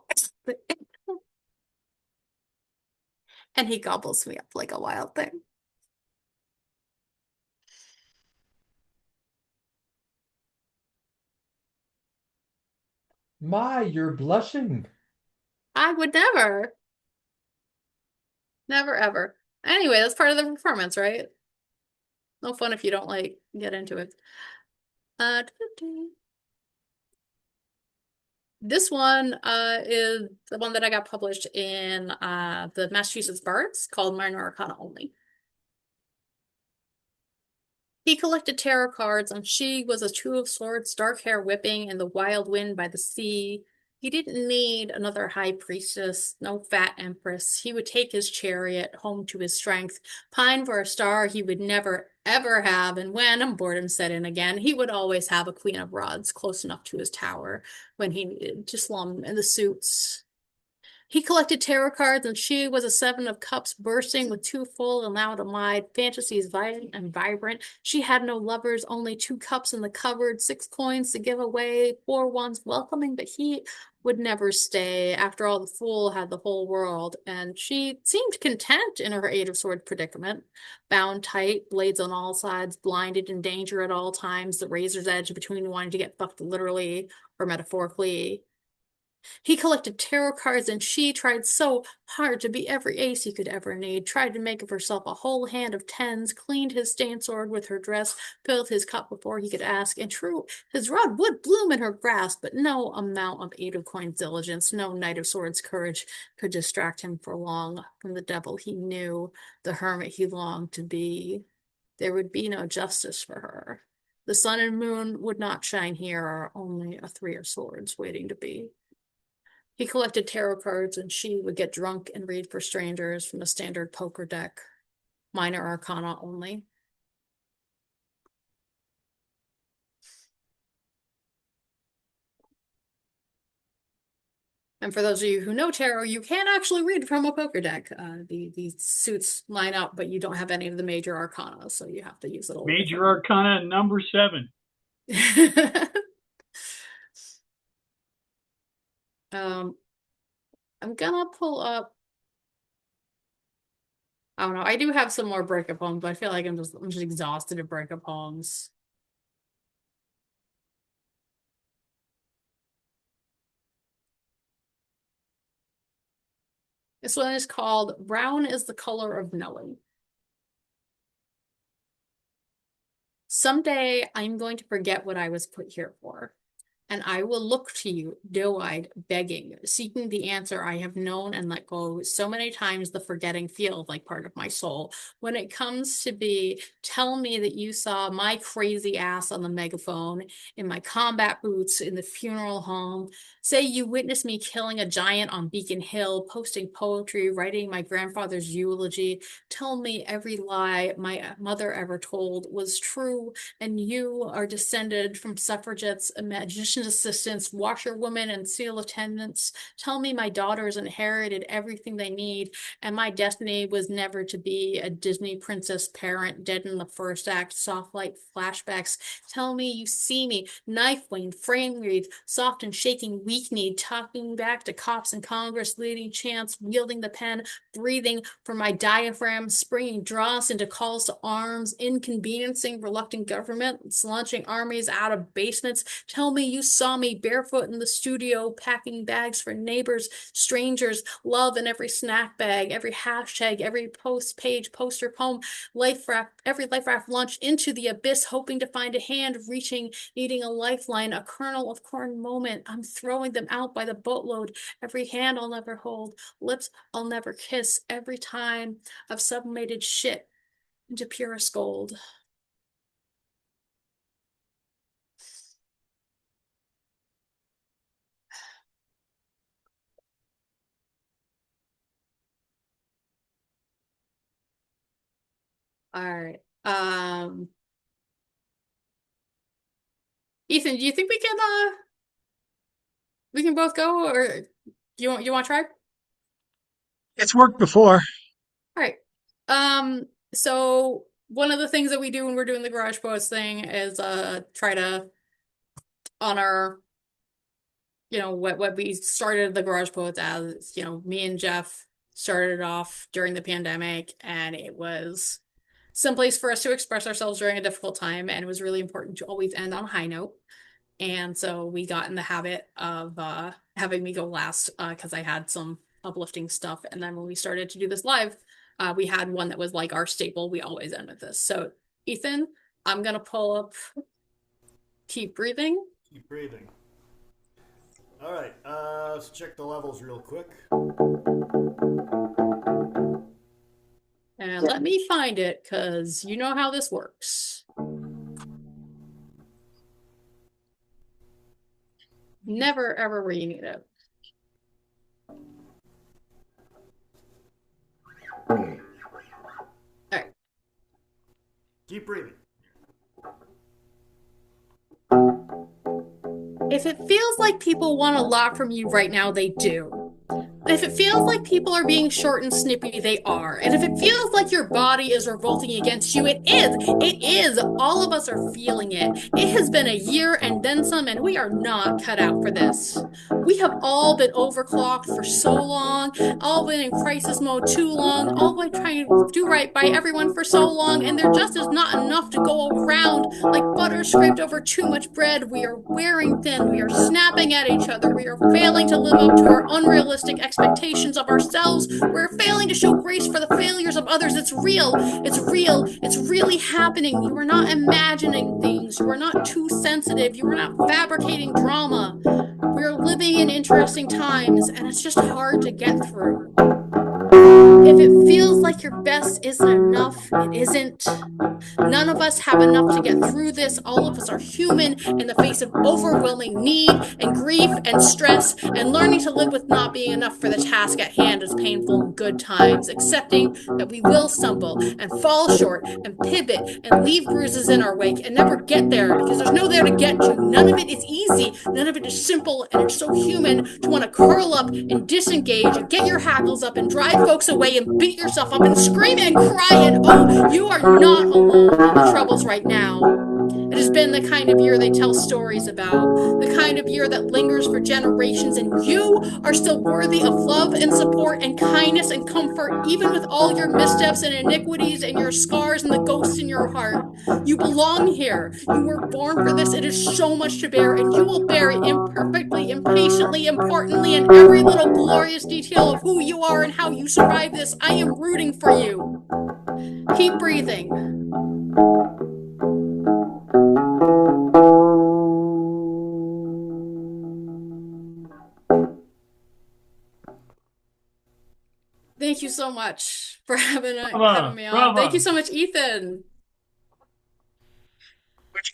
and he gobbles me up like a wild thing. My, you're blushing. I would never, never, ever. Anyway, that's part of the performance, right? No fun if you don't like get into it. Uh, This one is the one that I got published in the Massachusetts Bards called Minor Arcana Only. He collected tarot cards, and she was a two of swords, dark hair whipping in the wild wind by the sea. He didn't need another high priestess, no fat empress. He would take his chariot home to his strength, pine for a star he would never, ever have, and when boredom set in again, he would always have a queen of rods close enough to his tower when he needed to slum in the suits. He collected tarot cards, and she was a seven of cups bursting with two full and loud and wide. Fantasies violent and vibrant. She had no lovers, only two cups in the cupboard, six coins to give away, four ones welcoming, but he would never stay. After all, the fool had the whole world, and she seemed content in her Eight of Swords predicament. Bound tight, blades on all sides, blinded, in danger at all times, the razor's edge between wanting to get fucked literally or metaphorically. He collected tarot cards, and she tried so hard to be every ace he could ever need, tried to make of herself a whole hand of tens, cleaned his stained sword with her dress, filled his cup before he could ask, and true, his rod would bloom in her grasp, but no amount of Eight of Coins diligence, no Knight of Swords courage could distract him for long from the devil he knew, the hermit he longed to be. There would be no justice for her. The sun and moon would not shine here, only a three of swords waiting to be. He collected tarot cards, and she would get drunk and read for strangers from a standard poker deck, minor arcana only. And for those of you who know tarot, you can actually read from a poker deck. These suits line up, but you don't have any of the major arcana, so you have to use it a little Major Arcana number 7. I'm gonna pull up. I don't know. I do have some more breakup poems, but I feel like I'm just exhausted of breakup poems. This one is called Brown is the Color of Knowing. Someday I'm going to forget what I was put here for, and I will look to you, doe-eyed, begging, seeking the answer I have known and let go so many times the forgetting feels like part of my soul. When it comes to be, tell me that you saw my crazy ass on the megaphone, in my combat boots, in the funeral home. Say you witnessed me killing a giant on Beacon Hill, posting poetry, writing my grandfather's eulogy. Tell me every lie my mother ever told was true, and you are descended from suffragettes, magician assistants, washerwomen, and seal attendants. Tell me my daughters inherited everything they need, and my destiny was never to be a Disney princess parent dead in the first act, soft light flashbacks. Tell me you see me, knife winged, frame wreathed, soft and shaking, weak-kneed, talking back to cops in Congress, leading chants, wielding the pen, breathing from my diaphragm, springing dross into calls to arms, inconveniencing reluctant governments, launching armies out of basements. Tell me you saw me barefoot in the studio, packing bags for neighbors, strangers, love in every snack bag, every hashtag, every post page, poster, poem, life raft, every life raft launch into the abyss, hoping to find a hand reaching, needing a lifeline, a kernel of corn moment. I'm throwing them out by the boatload. Every hand I'll never hold, lips I'll never kiss. Every time I've sublimated shit into purest gold. All right. Ethan, do you think we can both go, or you want to try? It's worked before. All right. So one of the things that we do when we're doing the Garage Poets thing is try to honor, what we started the Garage Poets as. Me and Jeff started it off during the pandemic, and it was some place for us to express ourselves during a difficult time, and it was really important to always end on a high note. And so we got in the habit of having me go last because I had some uplifting stuff. And then when we started to do this live, we had one that was like our staple. We always end with this. So, Ethan, I'm going to pull up Keep Breathing. Keep breathing. All right, let's check the levels real quick. And let me find it because you know how this works. Never, ever where you need it. All right. Keep breathing. If it feels like people want a lot from you right now, they do. If it feels like people are being short and snippy, they are. And if it feels like your body is revolting against you, it is. It is. All of us are feeling it. It has been a year and then some, and we are not cut out for this. We have all been overclocked for so long, all been in crisis mode too long, all been trying to do right by everyone for so long, and there just is not enough to go around like butter scraped over too much bread. We are wearing thin. We are snapping at each other. We are failing to live up to our unrealistic expectations of ourselves. We're failing to show grace for the failures of others. It's real. It's real. It's really happening. You are not imagining things. You are not too sensitive. You are not fabricating drama. We are living in interesting times, and it's just hard to get through. If it feels like your best isn't enough, it isn't. None of us have enough to get through this. All of us are human in the face of overwhelming need and grief and stress, and learning to live with not being enough for the task at hand is painful in good times, accepting that we will stumble and fall short and pivot and leave bruises in our wake and never get there because there's no there to get to. None of it is easy. None of it is simple, and it's so human to want to curl up and disengage and get your hackles up and drive folks away and beat yourself up and scream and cry and oh, you are not alone in the troubles right now. It has been the kind of year they tell stories about, the kind of year that lingers for generations, and you are still worthy of love and support and kindness and comfort, even with all your missteps and iniquities and your scars and the ghosts in your heart. You belong here. You were born for this. It is so much to bear, and you will bear it imperfectly, impatiently, importantly, in every little glorious detail of who you are and how you survive this. I am rooting for you. Keep breathing. Thank you so much for having me on. Thank you so much, Ethan.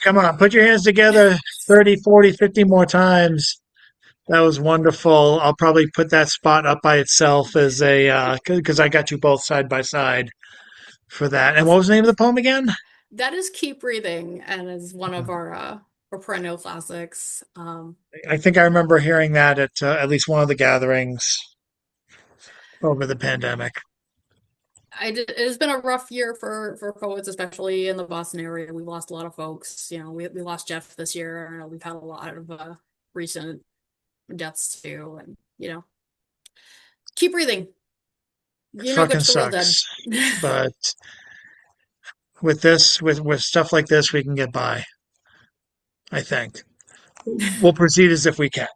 Come on, put your hands together 30, 40, 50 more times. That was wonderful. I'll probably put that spot up by itself as a, because I got you both side by side for that. And what was the name of the poem again? That is Keep Breathing, and is one of our perennial classics. I think I remember hearing that at least one of the gatherings over the pandemic. It has been a rough year for poets, especially in the Boston area. We've lost a lot of folks. We lost Jeff this year. We've had a lot of recent deaths too, and keep breathing. It fucking sucks, but with stuff like this, we can get by. I think we'll proceed as if we can.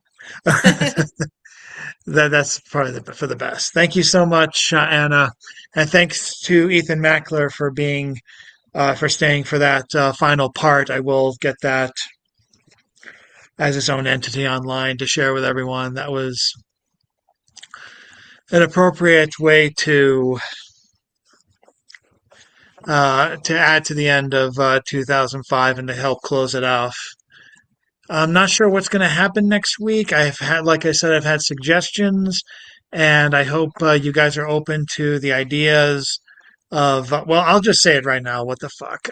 That's probably for the best. Thank you so much, Anna, and thanks to Ethan Mackler for being for staying for that final part. I will get that as its own entity online to share with everyone. That was an appropriate way to add to the end of 2005 and to help close it off. I'm not sure what's going to happen next week. Like I said, I've had suggestions, and I hope you guys are open to the ideas of, well, I'll just say it right now. What the fuck?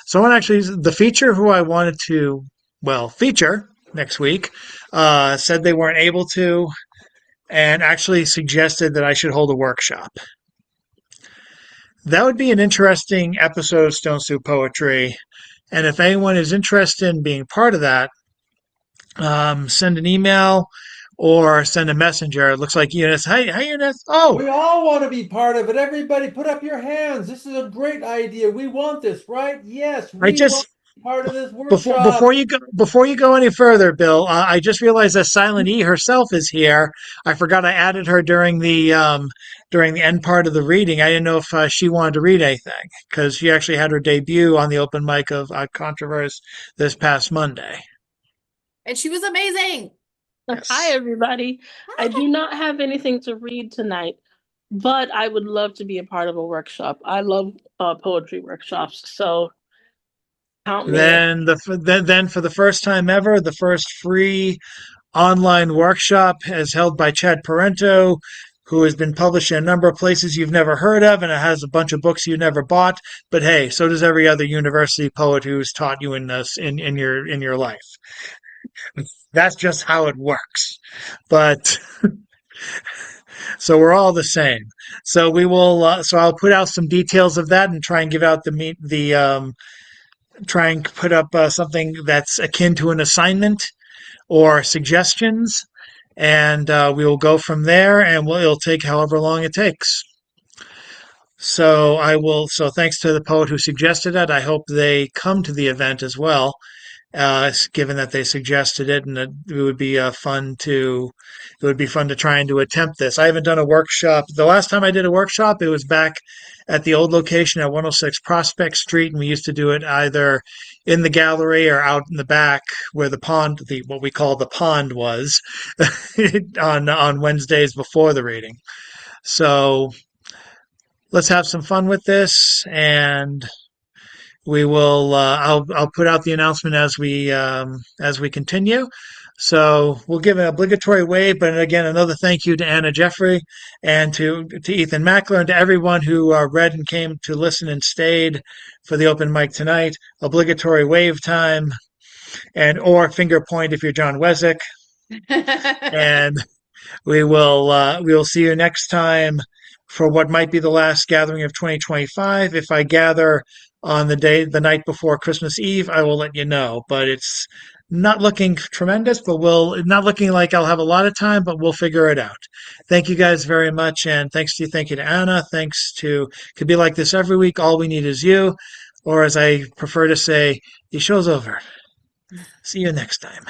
Someone actually, the feature who I wanted to, feature next week, said they weren't able to, and actually suggested that I should hold a workshop. That would be an interesting episode of Stone Soup Poetry. And if anyone is interested in being part of that, send an email or send a messenger. It looks like Eunice. Hi, Eunice. Oh, We all want to be part of it. Everybody, put up your hands. This is a great idea. We want this, right? Yes, I we want just to be part of this before workshop. before you go any further, Bill. I just realized that Silent E herself is here. I forgot I added her during the end part of the reading. I didn't know if she wanted to read anything because she actually had her debut on the open mic of Controverse this past Monday. And she was amazing. Hi, Yes. everybody. I do not have anything to read tonight, but I would love to be a part of a workshop. I love poetry workshops, so count me in. Then for the first time ever, the first free online workshop is held by Chad Parento, who has been published in a number of places you've never heard of, and it has a bunch of books you never bought. But hey, so does every other university poet who's taught you in this in your life. That's just how it works. But so we're all the same. So we will. So I'll put out some details of that and try and give out the try and put up something that's akin to an assignment or suggestions, and we will go from there. And it'll take however long it takes. So I will. So thanks to the poet who suggested it. I hope they come to the event as well, given that they suggested it, and it would be it would be fun to try and to attempt this. I haven't done a workshop. The last time I did a workshop, it was back at the old location at 106 Prospect Street, and we used to do it either in the gallery or out in the back where the pond, the what we call the pond, was on Wednesdays before the reading. So let's have some fun with this, and we will. I'll put out the announcement as we continue. So we'll give an obligatory wave, but again, another thank you to Anna Geoffroy and to Ethan Mackler and to everyone who read and came to listen and stayed for the open mic tonight. Obligatory wave time and or finger point if you're John Wesick, and we will see you next time for what might be the last gathering of 2025. If I gather on the night before Christmas Eve, I will let you know. But it's not looking tremendous, but we'll not looking like I'll have a lot of time, but we'll figure it out. Thank you guys very much, and thank you to Anna. Thanks to could be like this every week. All we need is you, or as I prefer to say, the show's over. See you next time.